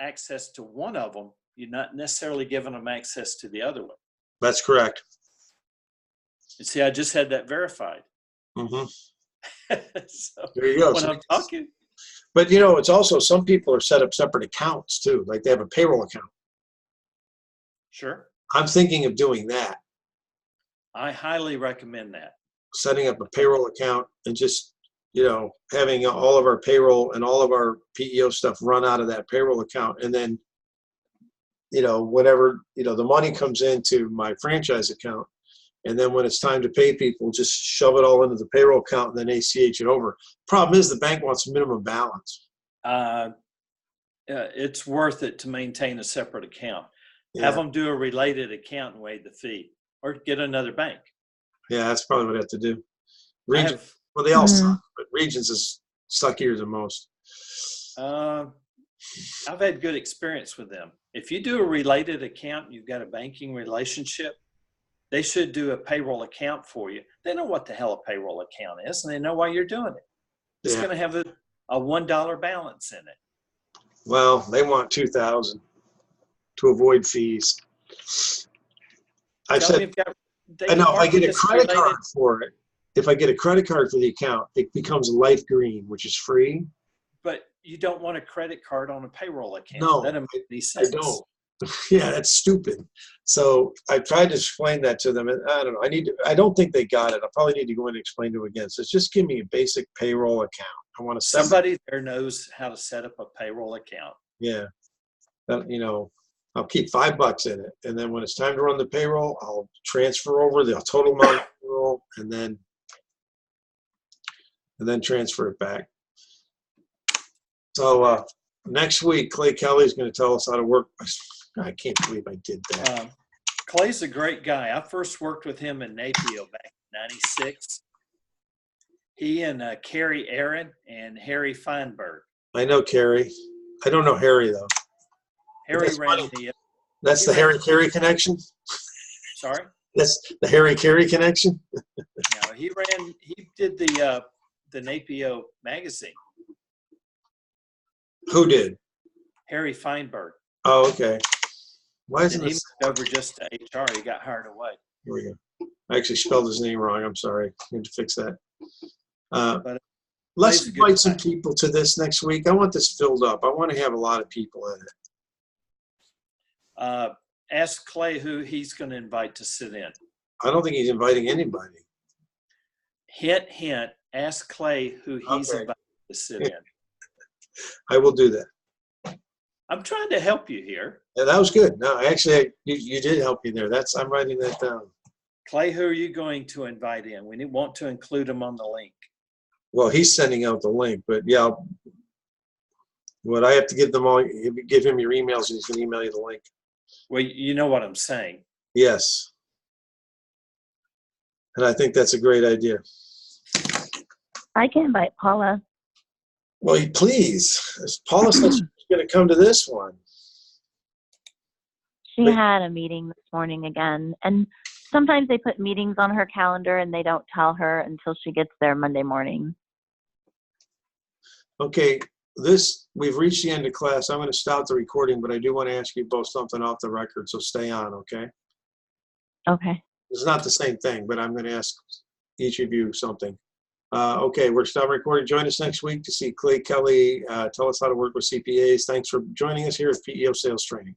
Speaker 3: access to one of them, you're not necessarily giving them access to the other one.
Speaker 1: That's correct.
Speaker 3: And see, I just had that verified.
Speaker 1: Mm-hmm.
Speaker 3: So
Speaker 1: there you go.
Speaker 3: When I'm talking.
Speaker 1: But it's also, some people are set up separate accounts too. Like they have a payroll account.
Speaker 3: Sure.
Speaker 1: I'm thinking of doing that.
Speaker 3: I highly recommend that.
Speaker 1: Setting up a payroll account and just, having all of our payroll and all of our PEO stuff run out of that payroll account. And then, whenever, the money comes into my franchise account. And then when it's time to pay people, just shove it all into the payroll account and then ACH it over. Problem is the bank wants a minimum balance.
Speaker 3: It's worth it to maintain a separate account.
Speaker 1: Yeah.
Speaker 3: Have them do a related account and waive the fee, or get another bank.
Speaker 1: Yeah, that's probably what I have to do. Well, they all suck, but Regions is suckier than most.
Speaker 3: I've had good experience with them. If you do a related account, you've got a banking relationship, they should do a payroll account for you. They know what the hell a payroll account is, and they know why you're doing it. It's going to have a $1 balance in it.
Speaker 1: Well, they want $2,000 to avoid fees. I've said, I know if I get a credit card for it, if I get a credit card for the account, it becomes Life Green, which is free.
Speaker 3: But you don't want a credit card on a payroll account.
Speaker 1: No,
Speaker 3: that doesn't make any sense.
Speaker 1: I don't. Yeah, that's stupid. So I tried to explain that to them, and I don't know. I don't think they got it. I probably need to go in and explain to them again. So just give me a basic payroll account. I want to
Speaker 3: somebody there knows how to set up a payroll account.
Speaker 1: Yeah, I'll keep $5 in it, and then when it's time to run the payroll, I'll transfer over the total amount of payroll, and then and then transfer it back. So next week, Clay Kelly is going to tell us how to work. I can't believe I did that.
Speaker 3: Clay's a great guy. I first worked with him in NAPIO back in '96. He and Carrie Aaron and Harry Feinberg.
Speaker 1: I know Carrie. I don't know Harry, though.
Speaker 3: Harry
Speaker 1: That's
Speaker 3: ran
Speaker 1: funny.
Speaker 3: the.
Speaker 1: That's the Harry Carey connection?
Speaker 3: Sorry.
Speaker 1: That's the Harry Carey connection?
Speaker 3: No, he did the NAPIO magazine.
Speaker 1: Who did?
Speaker 3: Harry Feinberg.
Speaker 1: Oh, okay. Why
Speaker 3: And
Speaker 1: isn't
Speaker 3: he
Speaker 1: this?
Speaker 3: moved over just to HR. He got hired away.
Speaker 1: Here we go. I actually spelled his name wrong. I'm sorry. Need to fix that.
Speaker 3: But
Speaker 1: Let's
Speaker 3: Clay's a good
Speaker 1: invite some
Speaker 3: guy.
Speaker 1: people to this next week. I want this filled up. I want to have a lot of people in it.
Speaker 3: Ask Clay who he's going to invite to sit in.
Speaker 1: I don't think he's inviting anybody.
Speaker 3: Hint, hint. Ask Clay who he's
Speaker 1: Okay.
Speaker 3: invited to sit in.
Speaker 1: I will do that.
Speaker 3: I'm trying to help you here.
Speaker 1: Yeah, that was good. No, actually, you did help me there. I'm writing that down.
Speaker 3: Clay, who are you going to invite in? We want to include him on the link.
Speaker 1: Well, he's sending out the link, but yeah, what I have to give them all, give him your emails and he's going to email you the link.
Speaker 3: Well, you know what I'm saying.
Speaker 1: Yes. And I think that's a great idea.
Speaker 6: I can invite Paula.
Speaker 1: Well, please. Paula said she was going to come to this one.
Speaker 6: She had a meeting this morning again, and sometimes they put meetings on her calendar and they don't tell her until she gets there Monday morning.
Speaker 1: Okay, we've reached the end of class. I'm going to stop the recording, but I do want to ask you both something off the record, so stay on, okay?
Speaker 6: Okay.
Speaker 1: It's not the same thing, but I'm going to ask each of you something. Okay, we're stopping recording. Join us next week to see Clay Kelly tell us how to work with CPAs. Thanks for joining us here at PEO Sales Training.